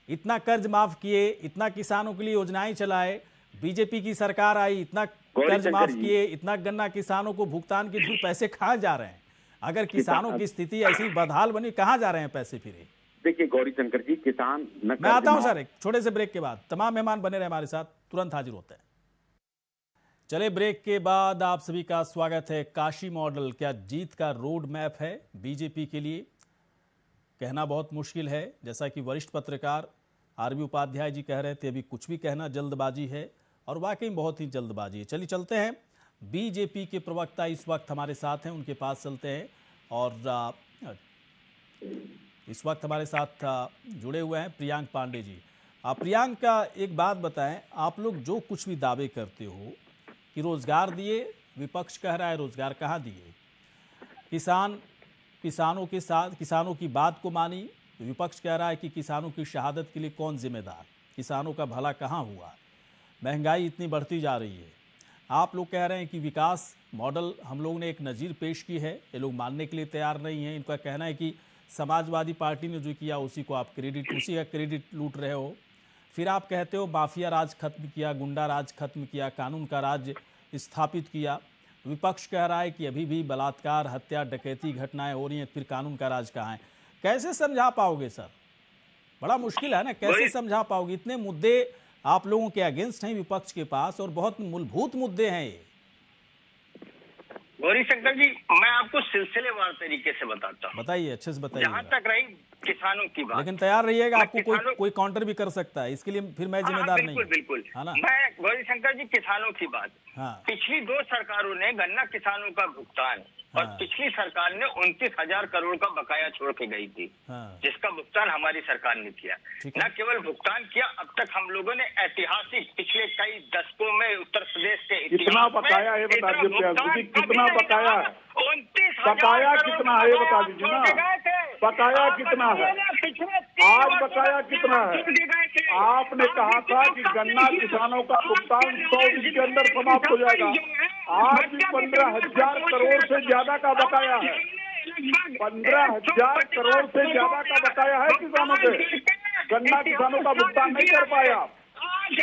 A: इतना कर्ज माफ किए, इतना किसानों के लिए योजनाएं चलाए, बीजेपी की सरकार आई, इतना कर्ज माफ किए, इतना गन्ना किसानों को भुगतान की, फिर पैसे कहाँ जा रहे हैं? अगर किसानों की स्थिति ऐसी बदहाल बनी, कहाँ जा रहे हैं पैसे फिर?
B: देखिए गौरी शंकर जी, किसान
A: मैं आता हूं सर एक छोटे से ब्रेक के बाद। तमाम मेहमान बने रहे हमारे साथ, तुरंत हाजिर होते हैं। चले, ब्रेक के बाद आप सभी का स्वागत है। काशी मॉडल क्या जीत का रोड मैप है बीजेपी के लिए? कहना बहुत मुश्किल है, जैसा कि वरिष्ठ पत्रकार आरबी उपाध्याय जी कह रहे थे, अभी कुछ भी कहना जल्दबाजी है, और वाकई बहुत ही जल्दबाजी है। चलिए चलते हैं, बीजेपी के प्रवक्ता इस वक्त हमारे साथ हैं, उनके पास चलते हैं। और इस वक्त हमारे साथ जुड़े हुए हैं प्रियांक पांडे जी। प्रियांक का एक बात बताएं, आप लोग जो कुछ भी दावे करते हो कि रोजगार दिए, विपक्ष कह रहा है रोजगार कहाँ दिए, किसानों के साथ किसानों की बात को मानी, विपक्ष कह रहा है कि किसानों की शहादत के लिए कौन जिम्मेदार, किसानों का भला कहाँ हुआ, महंगाई इतनी बढ़ती जा रही है। आप लोग कह रहे हैं कि विकास मॉडल हम लोग ने एक नज़ीर पेश की है, ये लोग मानने के लिए तैयार नहीं हैं। इनका कहना है कि समाजवादी पार्टी ने जो किया उसी का क्रेडिट लूट रहे हो। फिर आप कहते हो माफिया राज खत्म किया, गुंडा राज खत्म किया, कानून का राज स्थापित किया। विपक्ष कह रहा है कि अभी भी बलात्कार, हत्या, डकैती घटनाएं हो रही हैं, फिर कानून का राज कहाँ है। कैसे समझा पाओगे सर? बड़ा मुश्किल है ना, कैसे समझा पाओगे? इतने मुद्दे आप लोगों के अगेंस्ट हैं विपक्ष के पास, और बहुत मूलभूत मुद्दे हैं ये।
D: गौरी शंकर जी, मैं आपको सिलसिलेवार तरीके से बताता हूँ।
A: बताइए, अच्छे से बताइए।
D: जहाँ तक रही किसानों की बात,
A: लेकिन तैयार रहिएगा, आपको कोई काउंटर भी कर सकता है, इसके लिए फिर मैं जिम्मेदार नहीं हूँ।
D: बिल्कुल,
A: है ना?
D: मैं गौरी शंकर जी, किसानों की बात,
A: हाँ।
D: पिछली 2 सरकारों ने गन्ना किसानों का भुगतान, और पिछली सरकार ने 29,000 करोड़ का बकाया छोड़ के गई थी, जिसका भुगतान हमारी सरकार ने किया। न केवल भुगतान किया, अब तक हम लोगों ने ऐतिहासिक पिछले कई दशकों में उत्तर प्रदेश के
C: कितना बकाया है बता दीजिए, कितना बकाया है?
D: 29,000
C: बकाया कितना है ये बता दीजिए ना, बकाया कितना है? आज बकाया कितना है? आपने कहा था कि गन्ना किसानों का भुगतान 100 दिन के अंदर समाप्त हो जाएगा। आज भी 15,000 करोड़ से ज्यादा का बकाया है। 15,000 करोड़ से ज्यादा का बकाया है किसानों के। गन्ना किसानों का भुगतान नहीं कर पाया।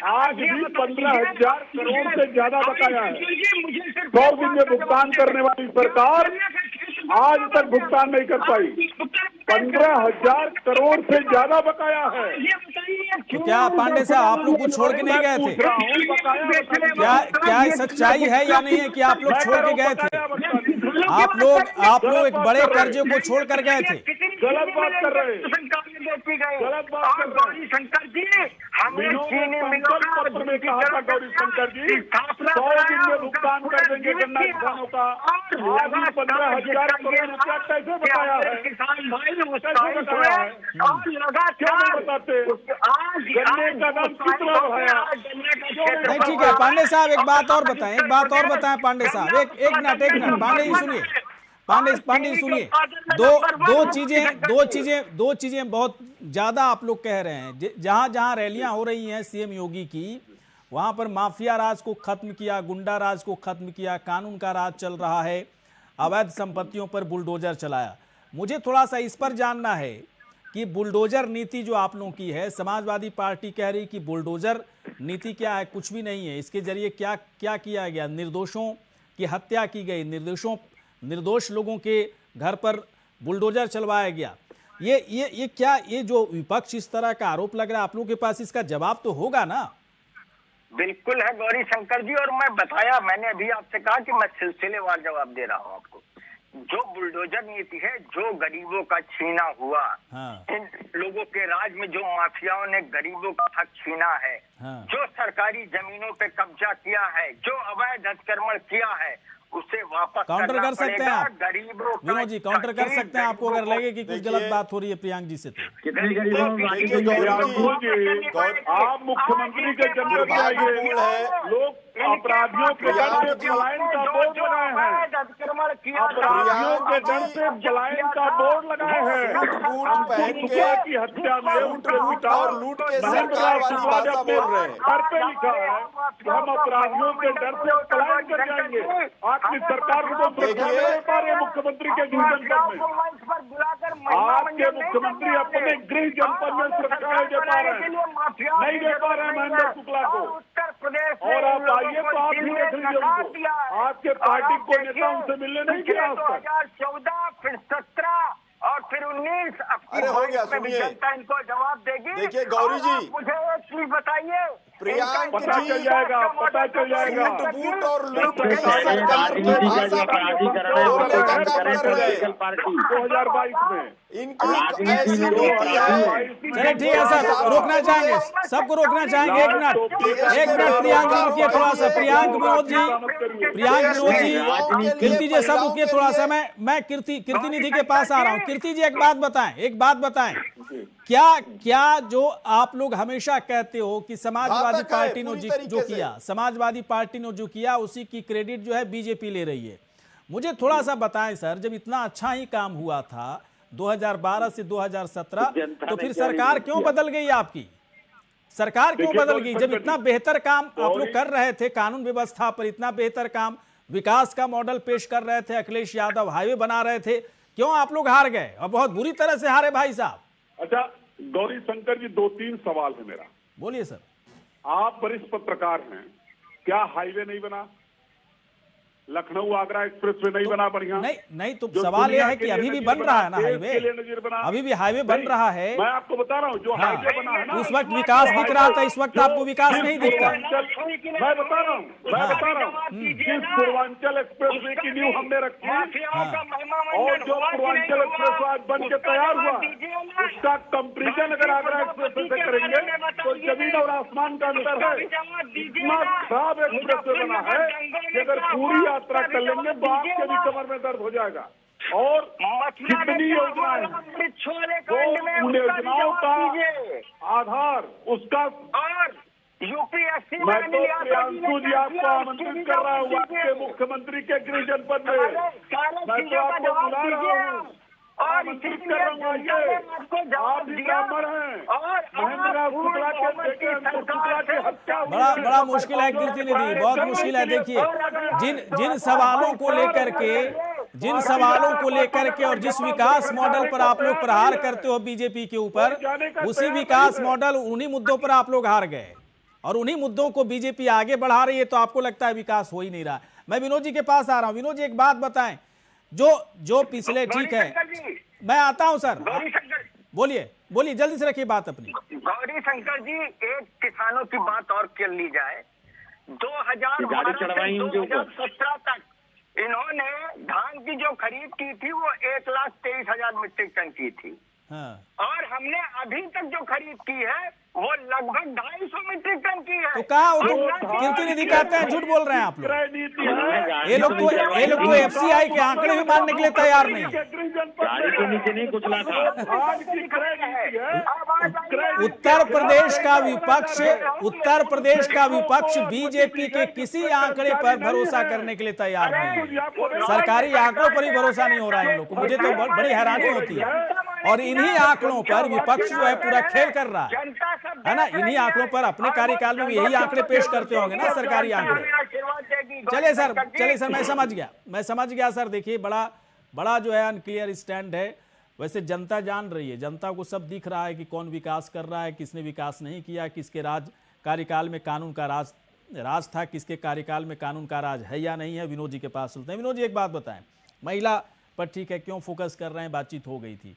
C: आज भी 15,000 करोड़ से ज्यादा बकाया है। 100 दिन में भुगतान करने वाली सरकार आज तक भुगतान नहीं कर पाई। 15,000 करोड़ से ज्यादा बकाया है।
A: तो क्या पांडे साहब, आप लोग कुछ छोड़ के नहीं गए थे? क्या सच्चाई है या नहीं है कि आप लोग छोड़ के गए थे? आप लोग एक बड़े कर्जे को छोड़ कर गए थे।
C: गलत बात कर रहे हैं, गलत बात कर रहे हैं।
D: शंकर जी, हमें चीनी मिलों का
C: पत्र में कहा था गौरी शंकर जी 100 दिन में भुगतान कर देंगे गन्ना किसानों का। आज भी 15,000 करोड़ रुपया कैसे बकाया है?
D: किसान भाई
C: कैसे बकाया है? क्यों नहीं बताते? गन्ने का दाम कितना बढ़ाया?
A: नहीं, ठीक है पांडे साहब, एक बात और बताएं पांडे साहब, एक मिनट पांडे जी सुनिए, पांडे जी सुनिए। दो चीजें बहुत ज्यादा आप लोग कह रहे हैं। जहां रैलियां हो रही हैं सीएम योगी की, वहां पर माफिया राज को खत्म किया, गुंडा राज को खत्म किया, कानून का राज चल रहा है, अवैध संपत्तियों पर बुलडोजर चलाया। मुझे थोड़ा सा इस पर जानना है कि बुलडोजर नीति जो आप लोगों की है, समाजवादी पार्टी कह रही कि बुलडोजर नीति क्या है, कुछ भी नहीं है। इसके जरिए क्या किया गया? निर्दोषों की हत्या की गई, निर्दोष लोगों के घर पर बुलडोजर चलवाया गया। ये जो विपक्ष इस तरह का आरोप लग रहा है, आप लोगों के पास इसका जवाब तो होगा ना?
D: बिल्कुल है गौरी शंकर जी, और मैंने अभी आपसे कहा कि मैं सिलसिलेवार जवाब दे रहा हूँ आपको। जो बुलडोजर नीति है, जो गरीबों का छीना हुआ, इन लोगों के राज में जो माफियाओं ने गरीबों का हक छीना है, जो सरकारी जमीनों पे कब्जा किया है, जो अवैध अतिक्रमण किया है, उसे वापस
A: काउंटर कर सकते हैं आप
D: गरीबों।
A: विनोद जी, काउंटर कर सकते हैं आपको अगर लगे कि कुछ गलत बात हो रही है प्रियांक जी से। तो
C: आप मुख्यमंत्री के जंगल में आइए, लोग अपराधियों के डर से पलायन का बोर्ड लगाए हैं, अपराधियों के डर से पलायन का बोर्ड लगाए हैं। की हत्या में
E: और लूट के सरकार वाली भाषा बोल रहे हैं।
C: घर पे लिखा है कि हम अपराधियों के डर से पलायन कर जाएंगे। आपकी सरकार को दे पा रहे मुख्यमंत्री के गृह जनपद में। आपके मुख्यमंत्री अपने गृह जनपद में सुरक्षा नहीं दे पा रहे हैं, नहीं दे पा रहे हैं महेंद्र शुक्ला को।
D: उत्तर प्रदेश
C: और आप आइए तो आप भी देख लीजिए उनको, आपके पार्टी को नेता उनसे मिलने नहीं किया आज तक।
D: 2014, फिर 17 और फिर 19।
E: अरे हो गया, सुनिए,
D: जनता इनको जवाब देगी।
E: देखिए गौरी जी,
D: मुझे एक चीज बताइए,
E: प्रियांक
C: पता चल जाएगा, पता चल जाएगा।
E: बूट और लूट के सरकार की भाषा बोलने का काम कर रहे हैं
C: 2022 में।
E: इनकी ऐसी नीति है।
A: चलिए ठीक है सर, रोकना चाहेंगे, सबको रोकना चाहेंगे। एक मिनट प्रियांक जी रुकिए थोड़ा सा। प्रियांक विनोद जी, कीर्ति जी सब रुकिए थोड़ा सा। मैं कीर्ति निधि के पास आ रहा हूँ। कीर्ति जी एक बात बताएं, क्या जो आप लोग हमेशा कहते हो कि समाजवादी पार्टी ने समाजवादी पार्टी ने जो किया उसी की क्रेडिट जो है बीजेपी ले रही है। मुझे थोड़ा सा बताएं सर, जब इतना अच्छा ही काम हुआ था 2012 से 2017, तो फिर सरकार क्यों बदल गई? आपकी सरकार क्यों बदल गई? जब इतना बेहतर काम आप लोग कर रहे थे, कानून व्यवस्था पर इतना बेहतर काम, विकास का मॉडल पेश कर रहे थे, अखिलेश यादव हाईवे बना रहे थे, क्यों आप लोग हार गए? और बहुत बुरी तरह से हारे भाई साहब।
C: अच्छा गौरी शंकर जी, 2-3 सवाल है मेरा।
A: बोलिए सर।
C: आप वरिष्ठ पत्रकार हैं, क्या हाईवे नहीं बना? लखनऊ आगरा एक्सप्रेस वे नहीं बना बढ़िया।
A: नहीं तो
C: जो
A: सवाल यह
C: दुनिया
A: है
C: के
A: कि
C: लिए
A: अभी भी
C: नजीर
A: बन
C: बना,
A: रहा है ना
C: देश
A: हाईवे,
C: के लिए नजीर बना।
A: अभी भी हाईवे बन रहा है।
C: मैं आपको बता रहा हूँ जो
A: हाँ।
C: हाईवे बना है ना,
A: उस वक्त विकास दिख रहा था, इस वक्त आपको विकास नहीं दिखता।
C: मैं बता रहा हूँ जिस पूर्वांचल एक्सप्रेस वे की नींव हमने रखी और जो पूर्वांचल एक्सप्रेस आज बन के तैयार हुआ, उसका कंपेरिजन अगर आगरा एक्सप्रेस से करेंगे तो जमीन और आसमान का अंतर है। इतना खराब एक्सप्रेस वे बना है कि अगर पूरी यात्रा कर लेंगे तो आपके भी कमर में दर्द हो जाएगा। और कितनी योजनाएं हैं, वो उन योजनाओं का आधार उसका।
D: यूपीएससी
C: मैं तो प्रियांशु जी आपको आमंत्रित कर रहा हूँ आपके मुख्यमंत्री के गृह जनपद में। मैं तो आपको बुला रहा हूँ, आमंत्रित कर रहा हूँ। आइए, आप भी ब्राह्मण हैं। महेंद्रनाथ शुक्ला के बेटे अंकुश शुक्ला की हत्या हुई है।
A: बड़ा मुश्किल है कीर्ति निधि, बहुत मुश्किल है। देखिए जिन सवालों को लेकर के और जिस विकास मॉडल पर आप लोग प्रहार करते हो बीजेपी के ऊपर, उसी विकास मॉडल, उन्हीं मुद्दों पर आप लोग हार गए और उन्हीं मुद्दों को बीजेपी आगे बढ़ा रही है, तो आपको लगता है विकास हो ही नहीं रहा। मैं विनोद जी के पास आ रहा हूं। विनोद जी एक बात बताएं, जो पिछले, ठीक है मैं आता हूं सर, बोलिए जल्दी से रखिए बात अपनी।
D: गौरी शंकर जी, एक किसानों की बात और कर ली जाए। 2012 से 2017 तक इन्होंने धान की जो खरीद की थी वो 1,23,000 मीट्रिक टन की थी।
A: हाँ।
D: और हमने अभी तक जो खरीद की है वो लगभग 250 मीट्रिक टन की है।
A: तो कहा कीर्ति निधि कहते हैं, झूठ बोल रहे हैं आप लोग। ये लोग तो एफसीआई के आंकड़े भी मानने के लिए तैयार नहीं है। उत्तर प्रदेश का विपक्ष बीजेपी के किसी आंकड़े पर भरोसा करने के लिए तैयार नहीं है। सरकारी आंकड़ों पर ही भरोसा नहीं हो रहा है इन लोग को। मुझे तो बड़ी हैरानी होती है। और इन्हीं आंकड़ों पर विपक्ष जो है पूरा खेल कर रहा है ना। इन्हीं आंकड़ों पर अपने कार्यकाल में यही आंकड़े पेश करते होंगे ना, सरकारी आंकड़े। चलिए सर मैं समझ गया सर। देखिए बड़ा जो है अनक्लियर स्टैंड है। वैसे जनता जान रही है, जनता को सब दिख रहा है कि कौन विकास कर रहा है, किसने विकास नहीं किया, किसके कार्यकाल में कानून का राज था, किसके कार्यकाल में कानून का राज है या नहीं है। विनोद जी के पास चलते हैं। विनोद जी एक बात बताएं, महिला पर ठीक है क्यों फोकस कर रहे हैं, बातचीत हो गई थी।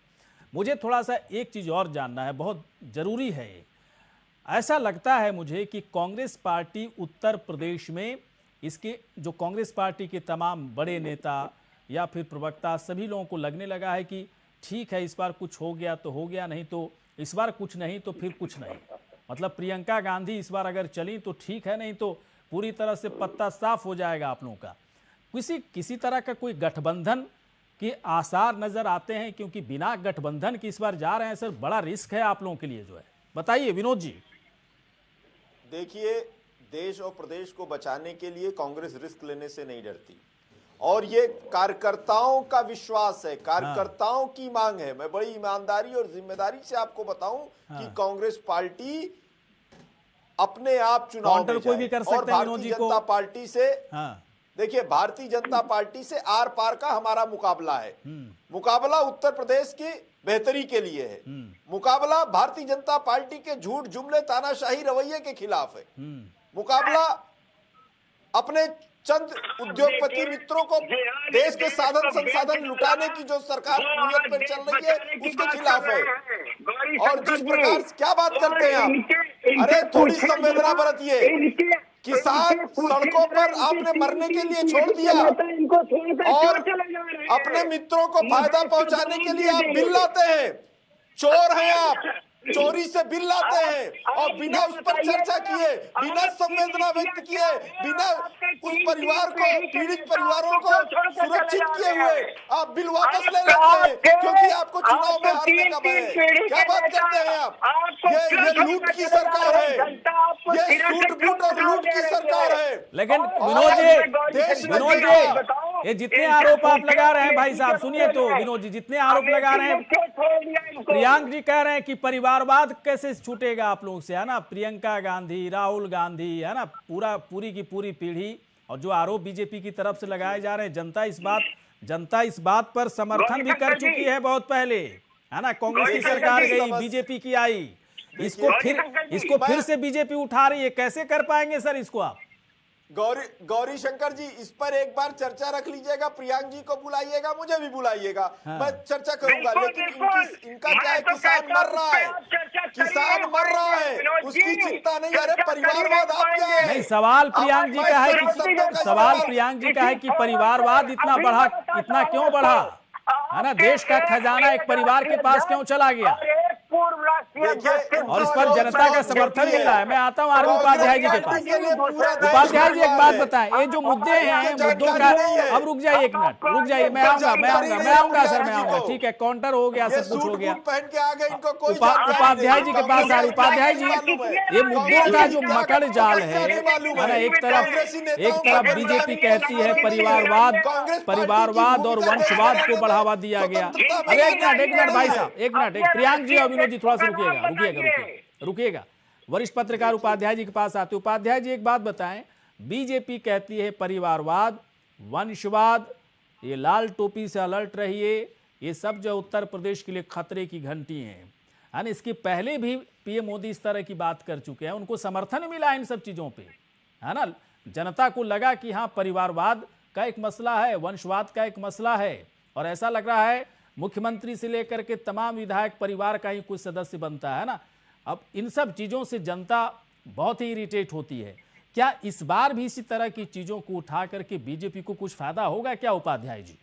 A: मुझे थोड़ा सा एक चीज़ और जानना है, बहुत ज़रूरी है। ऐसा लगता है मुझे कि कांग्रेस पार्टी उत्तर प्रदेश में, इसके जो कांग्रेस पार्टी के तमाम बड़े नेता या फिर प्रवक्ता, सभी लोगों को लगने लगा है कि ठीक है इस बार कुछ हो गया तो हो गया, नहीं तो इस बार कुछ नहीं तो फिर कुछ नहीं। मतलब प्रियंका गांधी इस बार अगर चली तो ठीक है, नहीं तो पूरी तरह से पत्ता साफ हो जाएगा आप लोगों का। किसी तरह का कोई गठबंधन के आसार नजर आते हैं, क्योंकि बिना गठबंधन की इस बार जा रहे हैं सर, बड़ा रिस्क है आप लोगों के लिए जो है। बताइए विनोद जी।
E: देखिए, देश और प्रदेश को बचाने के लिए कांग्रेस रिस्क लेने से नहीं डरती, और ये कार्यकर्ताओं का विश्वास है, कार्यकर्ताओं की मांग है। मैं बड़ी ईमानदारी और जिम्मेदारी से आपको बताऊं कि कांग्रेस पार्टी अपने आप चुनाव में
A: कोई भी कर सकते हैं।
E: भारतीय जनता पार्टी से, देखिए भारतीय जनता पार्टी से आर पार का हमारा मुकाबला है। मुकाबला उत्तर प्रदेश की बेहतरी के लिए है। मुकाबला भारतीय जनता पार्टी के झूठ जुमले तानाशाही रवैये के खिलाफ है। मुकाबला अपने चंद उद्योगपति मित्रों को देश के साधन संसाधन लुटाने की जो सरकार नीयत पर चल रही है उसके खिलाफ है। और जिस प्रकार क्या बात करते हैं आप, अरे थोड़ी संवेदना बरतिए। किसान सड़कों पर आपने मरने के लिए छोड़ दिया और अपने मित्रों को फायदा पहुंचाने के लिए आप बिल लाते हैं। चोर हैं आप, चोरी से बिल लाते हैं और बिना उस पर चर्चा किए, बिना संवेदना व्यक्त किए, बिना उस परिवार को, पीड़ित परिवारों को सुरक्षित किए हुए आप बिल वापस ले लेते हैं, क्योंकि आपको चुनाव में हारने का भय है। क्या बात करते हैं आप? ये लूट की सरकार है, ये सूट-बूट और लूट की सरकार है।
A: लेकिन विनोद जी, ये जितने आरोप आप लगा रहे हैं, भाई साहब सुनिए तो, विनोद जी जितने आरोप लगा रहे हैं, प्रियांक जी कह रहे हैं कि परिवारवाद कैसे छूटेगा आप लोगों से, है ना। प्रियंका गांधी, राहुल गांधी, है ना, पूरी की पूरी पीढ़ी, और जो आरोप बीजेपी की तरफ से लगाए जा रहे हैं, जनता इस बात पर समर्थन भी कर चुकी है बहुत पहले, है ना। कांग्रेस की सरकार गई, बीजेपी की आई, इसको फिर से बीजेपी उठा रही है। कैसे कर पाएंगे सर इसको आप?
E: गौरी शंकर जी, इस पर एक बार चर्चा रख लीजिएगा, प्रियांक जी को बुलाइएगा, मुझे भी बुलाइएगा। मैं चर्चा करूंगा, लेकिन इनका क्या है, किसान मर रहा है, किसान मर रहा है, उसकी चिंता नहीं। अरे परिवारवाद आप क्या है?
A: नहीं, सवाल प्रियांक जी का है कि सवाल प्रियांक जी का है कि परिवारवाद इतना बढ़ा, इतना क्यों बढ़ा, है ना? देश का खजाना एक परिवार के पास क्यों चला गया, और इस पर जनता का समर्थन मिला है। मैं आता हूँ आरवी उपाध्याय जी के पास। उपाध्याय जी एक बात बताएं, ये जो मुद्दे हैं, मुद्दों का, अब रुक जाइए एक मिनट, रुक जाइए, मैं आऊंगा सर, मैं आऊंगा, ठीक है, काउंटर हो गया, सब कुछ हो गया। उपाध्याय जी के पास आ रहे। उपाध्याय जी, ये मुद्दों का जो मकड़ जाल है ना, एक तरफ बीजेपी कहती है परिवारवाद और वंशवाद को बढ़ावा दिया गया। अरे एक मिनट भाई साहब, एक मिनट, प्रियांक जी और विनोद जी थोड़ा सा रुकिएगा। वरिष्ठ पत्रकार उपाध्याय जी के पास आते। उपाध्याय जी एक बात बताएं, बीजेपी कहती है परिवारवाद, वंशवाद, ये लाल टोपी से अलर्ट रहिए, ये सब जो उत्तर प्रदेश के लिए खतरे की घंटी हैं, है ना? इसके पहले भी पीएम मोदी इस तरह की बात कर चुके हैं, उनको समर्थन मिला इन सब चीजों पे, है ना? जनता को लगा कि हाँ, परिवारवाद का एक मसला है, वंशवाद का एक मसला है, और ऐसा लग रहा है मुख्यमंत्री से लेकर के तमाम विधायक परिवार का ही कुछ सदस्य बनता है ना। अब इन सब चीजों से जनता बहुत ही इरिटेट होती है। क्या इस बार भी इसी तरह की चीजों को उठा करके बीजेपी को कुछ फायदा होगा क्या उपाध्याय जी?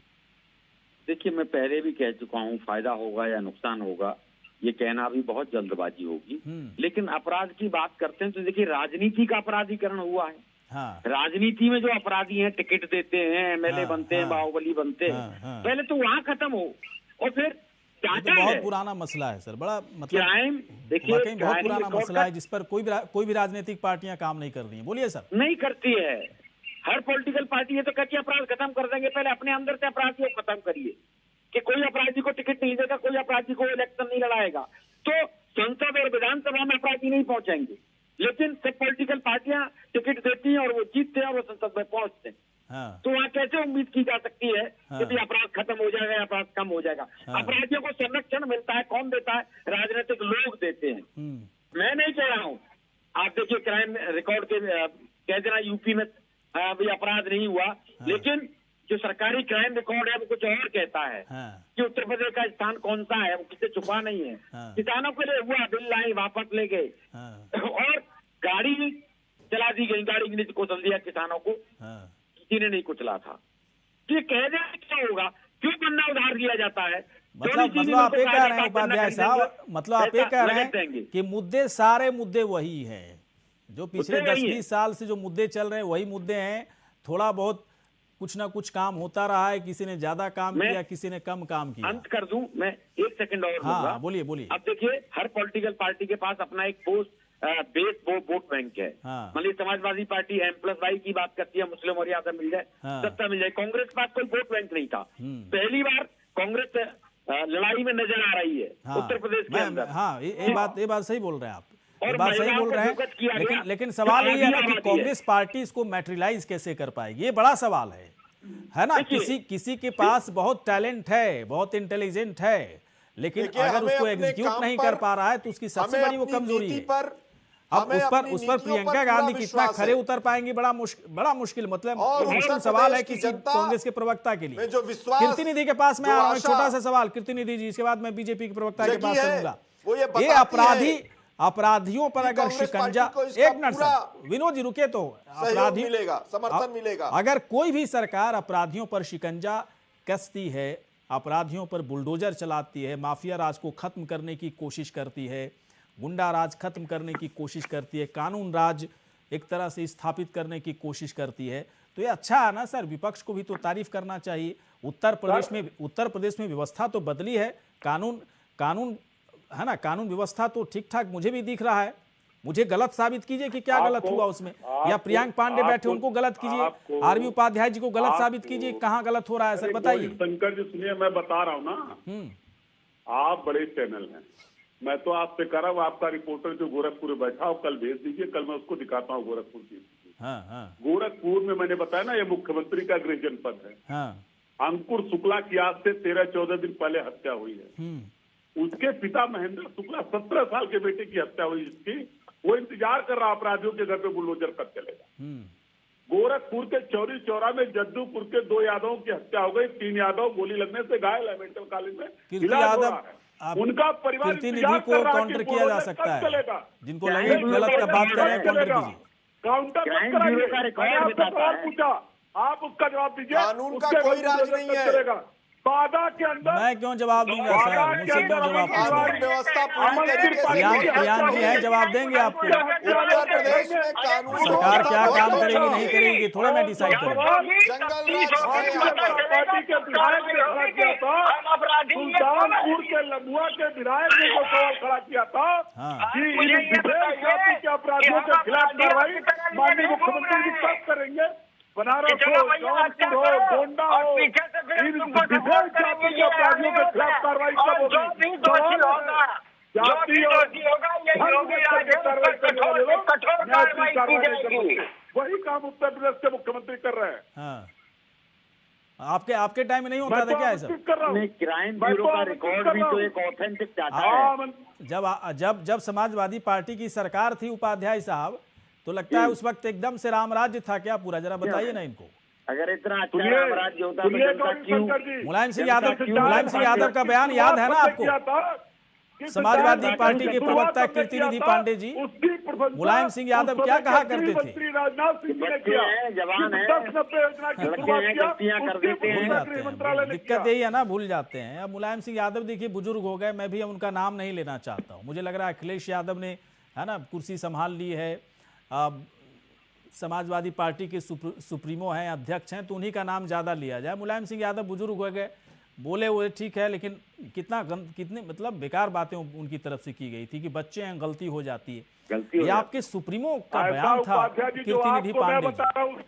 B: देखिए, मैं पहले भी कह चुका हूँ, फायदा होगा या नुकसान होगा ये कहना भी बहुत जल्दबाजी होगी। लेकिन अपराध की बात करते हैं तो देखिए, राजनीति का अपराधीकरण हुआ है। हाँ। राजनीति में जो अपराधी हैं, टिकट देते हैं, एमएलए बनते हैं, बाहुबली बनते हैं, पहले तो वहाँ खत्म हो, और फिर
A: तो बहुत पुराना मसला है सर, बड़ा मतलब
B: क्राइम, देखिए
A: बहुत पुराना मसला है जिस पर कोई भी राजनीतिक पार्टियां काम नहीं कर रही हैं। बोलिए सर।
B: नहीं करती है, हर पॉलिटिकल पार्टी है तो कहती है अपराध खत्म कर देंगे, पहले अपने अंदर से अपराधियों को खत्म करिए, कि कोई अपराधी को टिकट नहीं देगा, कोई अपराधी को इलेक्शन नहीं लड़ाएगा, तो संसद और विधानसभा में अपराधी नहीं पहुंचेंगे। लेकिन सब पॉलिटिकल पार्टियां टिकट देती हैं और वो जीतते हैं और वो संसद में पहुंचते हैं। हाँ। तो वहाँ कैसे उम्मीद की जा सकती है कि भी अपराध खत्म हो जाएगा, अपराध कम हो जाएगा? हाँ। अपराधियों को संरक्षण मिलता है, कौन देता है? राजनीतिक लोग देते हैं। मैं नहीं कह रहा हूँ, आप देखिए क्राइम रिकॉर्ड के कह देना यूपी में भी अपराध नहीं हुआ, लेकिन जो सरकारी क्राइम रिकॉर्ड है वो कुछ और कहता है कि उत्तर प्रदेश का स्थान कौन सा है, वो किसी छुपा नहीं है। किसानों के लिए हुआ, बिल लाई, वापस ले गए, और गाड़ी चला दी गई, गाड़ी की नीति कुचल दिया किसानों को, किसी ने नहीं कुचला था। ये कहने क्या होगा, क्यों गन्ना उधार दिया जाता है?
A: मतलब आप ये कह रहे हैं उपाध्याय साहब, मतलब आप ये कह रहे हैं कि मुद्दे, सारे मुद्दे वही हैं जो पिछले 10-20 साल से जो मुद्दे चल रहे हैं, वही मुद्दे हैं। थोड़ा बहुत कुछ ना कुछ काम होता रहा है, किसी ने ज्यादा काम किया, किसी ने कम काम किया।
B: अंत कर दूं मैं, 1 सेकंड और दूंगा।
A: बोलिए।
B: अब देखिए, हर पॉलिटिकल पार्टी के पास अपना एक बेस वोट बैंक है। मतलब समाजवादी पार्टी M+Y की बात करती है, मुस्लिम और यादव मिल जाए, सत्ता मिल जाए। कांग्रेस के पास कोई वोट बैंक नहीं था। पहली बार कांग्रेस लड़ाई में नजर आ रही है उत्तर प्रदेश के अंदर।
A: हाँ, ये बात सही बोल रहे हैं आप, ये बात सही बोल रहे हैं, लेकिन सवाल ये है ना कि कांग्रेस पार्टी इसको मैटेरियलाइज कैसे कर पाएगी, ये बड़ा सवाल है ना? किसी के पास बहुत टैलेंट है, बहुत इंटेलिजेंट है, लेकिन अगर उसको एग्जीक्यूट नहीं कर पा रहा है तो उसकी सबसे बड़ी वो कमजोरी है। अब उस पर प्रियंका गांधी कितना खरे उतर पाएंगी, बड़ा मुश्किल मतलब मुश्किल सवाल है किसी कांग्रेस के प्रवक्ता के लिए। कीर्ति निधि के पास मैं आ रहा हूं, छोटा सा सवाल कीर्ति निधि जी, इसके बाद मैं बीजेपी के प्रवक्ता के पास चलूंगा। ये अपराधियों पर अगर शिकंजा, एक मिनट सर, विनोद जी रुके, तो अपराधियों
E: मिलेगा, समर्थन मिलेगा।
A: अगर कोई भी सरकार अपराधियों पर शिकंजा कसती है, अपराधियों पर बुलडोजर चलाती है, माफिया राज को खत्म करने की कोशिश करती है, गुंडा राज खत्म करने की कोशिश करती है, कानून राज एक तरह से स्थापित करने की कोशिश करती है, तो ये अच्छा है ना सर? विपक्ष को भी तो तारीफ करना चाहिए। उत्तर प्रदेश में व्यवस्था तो बदली है, कानून है ना, कानून व्यवस्था तो ठीक ठाक मुझे भी दिख रहा है। मुझे गलत साबित कीजिए कि क्या गलत हुआ उसमें, या प्रियांक पांडे बैठे उनको गलत कीजिए, आरवी उपाध्याय जी को गलत साबित कीजिए, कहाँ गलत हो रहा है सर, बताइए।
C: शंकर जी सुनिए, मैं बता रहा हूँ ना, आप बड़े चैनल हैं, मैं तो आपसे कह रहा हूँ, आपका रिपोर्टर जो गोरखपुर में बैठा हो कल भेज दीजिए, कल मैं उसको दिखाता हूँ गोरखपुर की। गोरखपुर में मैंने बताया ना, ये मुख्यमंत्री का गृह जनपद है। अंकुर शुक्ला की आज से 13-14 दिन पहले हत्या हुई है। उसके पिता महेंद्र शुक्ला 17 साल के बेटे की हत्या हुई, जिसकी वो इंतजार कर रहा अपराधियों के घर पे बुलडोजर कब चलेगा। गोरखपुर के चौरी चौरा में जद्दूपुर के 2 यादवों की हत्या हो गई, 3 यादव गोली लगने से घायल है, मेडिकल कॉलेज में
A: कीर्ति
C: इलाज हो
A: यादव,
C: रहा है।
A: आप
C: उनका परिवार
A: कीर्ति
C: इंतजार
A: निधि
C: कर
A: को
C: रहा है
A: काउंटर
C: कि
A: किया जा
C: बोले
A: सकता
C: कब
A: है,
C: चलेगा।
A: जिनको लगे गलत का बात कर रहे हैं काउंटर कीजिए।
C: काउंटर मत
B: क्राइम
C: कराइए,
B: ब्यूरो का रिकॉर्ड
C: मैंने आपसे
B: बताता
C: सवाल
B: है।
C: पूछा, आप उसका जवाब दीजिए।
E: कानून का
C: उसके
E: कोई
C: बाद
E: राज
C: मुझे
E: नहीं
C: कब
E: है।
C: चलेगा। बाधा के अंदर
A: मैं क्यों जवाब दूंगा सर, मुझसे क्यों जवाब
E: कानून
A: पूछेंगे?
E: व्यवस्था पूरी तरीके से
A: प्रियांक जी हैं, जवाब देंगे आपको।
E: उत्तर प्रदेश में कानून
A: सरकार क्या
E: व्यवस्था
A: काम
E: बहुत
A: करेगी
E: अच्छी
A: नहीं
E: है।
A: करेगी थोड़ा मैं डिसाइड करूंगा।
E: जंगल राज है यहाँ पर।
C: पार्टी के विधायक ने खड़ा किया था, सुल्तानपुर के लंबुआ के विधायक ने जो सवाल खड़ा किया था
A: हाँ।
C: कि इन विशेष जाति के अपराधियों के खिलाफ कार्रवाई माननीय मुख्यमंत्री जी कब करेंगे। बनारस हो, जौनपुर हो, गोंडा हो, इन विशेष जाति के अपराधियों के खिलाफ कार्रवाई कब होगी। जाति और धर्म के कार्रवाई करने वाले लोग न्यायिक कार्रवाई करेंगे। वही काम उत्तर प्रदेश के मुख्यमंत्री कर रहे हैं।
A: हाँ। आपके टाइम में नहीं होता था क्या ऐसा?
C: कर रहा हूँ।
B: नहीं, क्राइम ब्यूरो का रिकॉर्ड भी तो एक ऑथेंटिक डाटा है।
A: जब समाजवादी पार्टी की सरकार थी उपाध्याय साहब, तो लगता है उस वक्त एकदम से राम राज्य था क्या पूरा? जरा बताइए ना इनको।
B: अगर इतना अच्छा रामराज्य होता तो जनता क्यों?
A: मुलायम सिंह यादव का बयान याद है ना आपको? समाजवादी पार्टी के प्रवक्ता कीर्ति निधि पांडे जी, मुलायम सिंह यादव क्या कहा करते थे?
C: राजनाथ सिंह जी ने किया,
B: जवान है,
C: 10-90 योजना की शुरुआत किया,
B: कर देते हैं।
A: भूल जाते हैं, दिक्कत यही है ना, भूल जाते हैं। अब मुलायम सिंह यादव देखिए बुजुर्ग हो गए, मैं भी उनका नाम नहीं लेना चाहता हूँ। मुझे लग रहा है अखिलेश यादव ने, है ना, कुर्सी संभाल ली है, अब समाजवादी पार्टी के सुप्रीमो हैं, अध्यक्ष हैं, तो उन्हीं का नाम ज़्यादा लिया जाए। मुलायम सिंह यादव बुजुर्ग हो गए, बोले हुए ठीक है, लेकिन कितने मतलब बेकार बातें उनकी तरफ से की गई थी कि बच्चे हैं, गलती हो जाती है। ये आपके सुप्रीमो का बयान था कीर्ति निधि पांडे जी,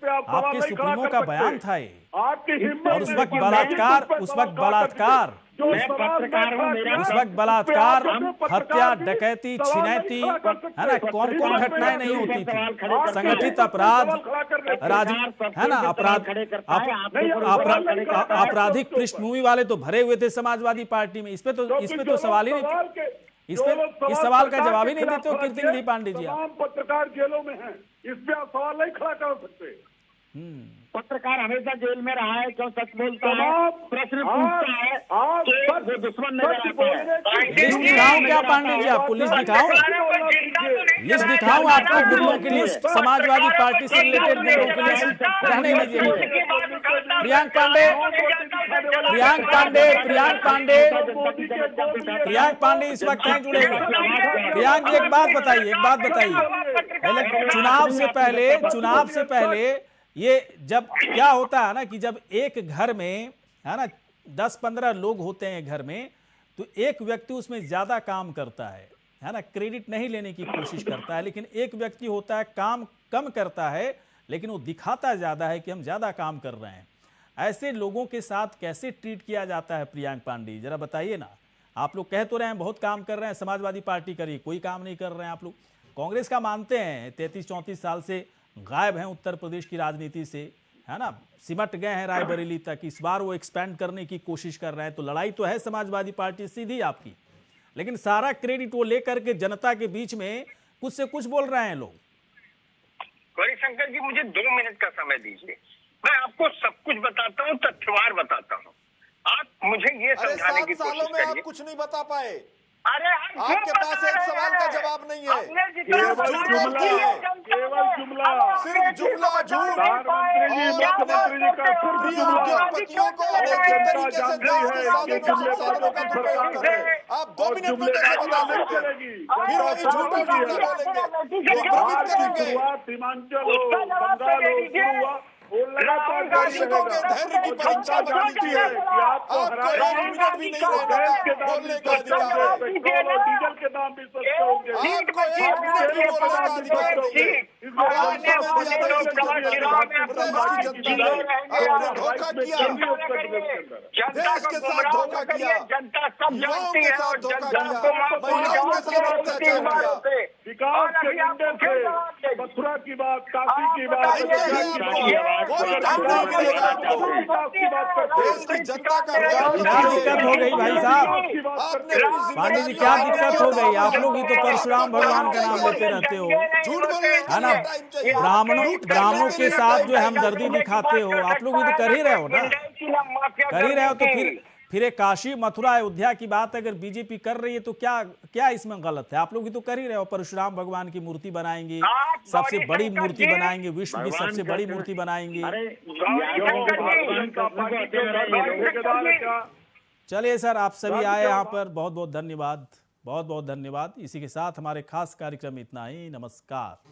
A: आपके सुप्रीमो का बयान था ये। और उस वक्त बलात्कार, हत्या, डकैती, छिनैती, है ना, कौन कौन घटनाएं नहीं होती थी, संगठित अपराध, है ना, आपराधिक पृष्ठभूमि वाले तो भरे हुए थे समाजवादी पार्टी में। इस पे तो सवाल ही नहीं, इस सवाल का जवाब ही नहीं देते हो कीर्ति निधि पांडे जी।
C: तमाम पत्रकार जेलों में हैं, इस पे आप सवाल नहीं खड़ा कर सकते।
B: पत्रकार हमेशा जेल में रहा है, क्यों सच बोलता है, प्रश्न पूछता है तो दुश्मन नजर आता है।
A: लिस्ट दिखाऊं क्या पांडे जी आपको? लिस्ट दिखाऊं आपको गुंडों की लिस्ट, समाजवादी पार्टी से रिलेटेड गुंडों की लिस्ट? रहने लीजिए। प्रियांक पांडे इस वक्त हैं जुड़े हुए। प्रियांक जी एक बात बताइए, चुनाव से पहले ये जब क्या होता है ना कि जब एक घर में, है ना, 10-15 लोग होते हैं घर में, तो एक व्यक्ति उसमें ज्यादा काम करता है ना, क्रेडिट नहीं लेने की कोशिश करता है, लेकिन एक व्यक्ति होता है काम कम करता है लेकिन वो दिखाता ज्यादा है कि हम ज्यादा काम कर रहे हैं। ऐसे लोगों के साथ कैसे ट्रीट किया जाता है प्रियांक पांडे, जरा बताइए ना। आप लोग कह तो रहे हैं बहुत काम कर रहे हैं, समाजवादी पार्टी करिए, कोई काम नहीं कर रहे हैं आप लोग। कांग्रेस का मानते हैं 33-34 साल से गायब हैं उत्तर प्रदेश की राजनीति से, है ना, सिमट गए हैं रायबरेली तक। इस बार वो एक्सपेंड करने की कोशिश कर रहे हैं, तो लड़ाई तो है समाजवादी पार्टी सीधी आपकी, लेकिन सारा क्रेडिट वो लेकर के जनता के बीच में कुछ से कुछ बोल रहे हैं लोग।
D: गौरीशंकर जी, मुझे 2 मिनट का समय दीजिए, मैं आपको सब कुछ बताता हूँ, तथ्यवार बताता हूँ। आप मुझे ये समझाने की कोशिश करिए।
E: आप कुछ नहीं बता पाए।
D: अरे
E: आपके पास एक सवाल का जवाब नहीं है,
C: केवल जुमला,
E: सिर्फ जुमला, झूठ।
C: प्रधानमंत्री जी, मुख्यमंत्री जी का सिर्फ जुमला।
E: उद्योगपतियों को
C: जनता जानती है कि
E: साधनों का दुरुपयोग कर रहे हैं। आप 2 मिनट में कैसे बता सकते हैं? फिर वही झूठ बोलेंगे,
C: बिहार की शुरुआत सीमांचल हो, बंगाल हो, शुरू हुआ, वो लगातार जारी रहेगा।
E: धैर्य की परीक्षा मांगती है
C: कि आपको हराया,
E: मिनट भी नहीं
C: गैस के दाम भी
E: बोलने का
C: सस्ते होंगे, पेट्रोल और डीजल के दाम भी सस्ते होंगे,
E: आपको 1 मिनट भी बोलने का अधिकार नहीं है। आपने धोखा किया, देश के साथ धोखा किया,
D: जनता सब जानती है और जनता को
E: महिलाओं के साथ अत्याचार किया।
C: विकास के इंडेक्स से मथुरा की बात, काशी की बात,
E: कोई टाइम नहीं मिलेगा आपको। देश की जनता का
A: क्या दिक्कत हो गई भाई साहब? पांडे जी क्या दिक्कत हो गई? आप लोग ही तो परशुराम भगवान का नाम लेते रहते हो,
E: झूठ बोलने
A: है ना? ब्राह्मणों के साथ जो हमदर्दी दिखाते हो, आप लोग भी तो कर ही रहे हो ना, कर ही रहे हो। तो फिर एक काशी मथुरा अयोध्या की बात अगर बीजेपी कर रही है तो क्या इसमें गलत है? आप लोग भी तो कर ही रहे हो। परशुराम भगवान की मूर्ति बनाएंगे, सबसे बड़ी मूर्ति बनाएंगे, विश्व की सबसे बड़ी मूर्ति बनाएंगे। चलिए सर, आप सभी आए यहाँ पर, बहुत बहुत धन्यवाद, बहुत बहुत धन्यवाद। इसी के साथ हमारे खास कार्यक्रम में इतना ही। नमस्कार।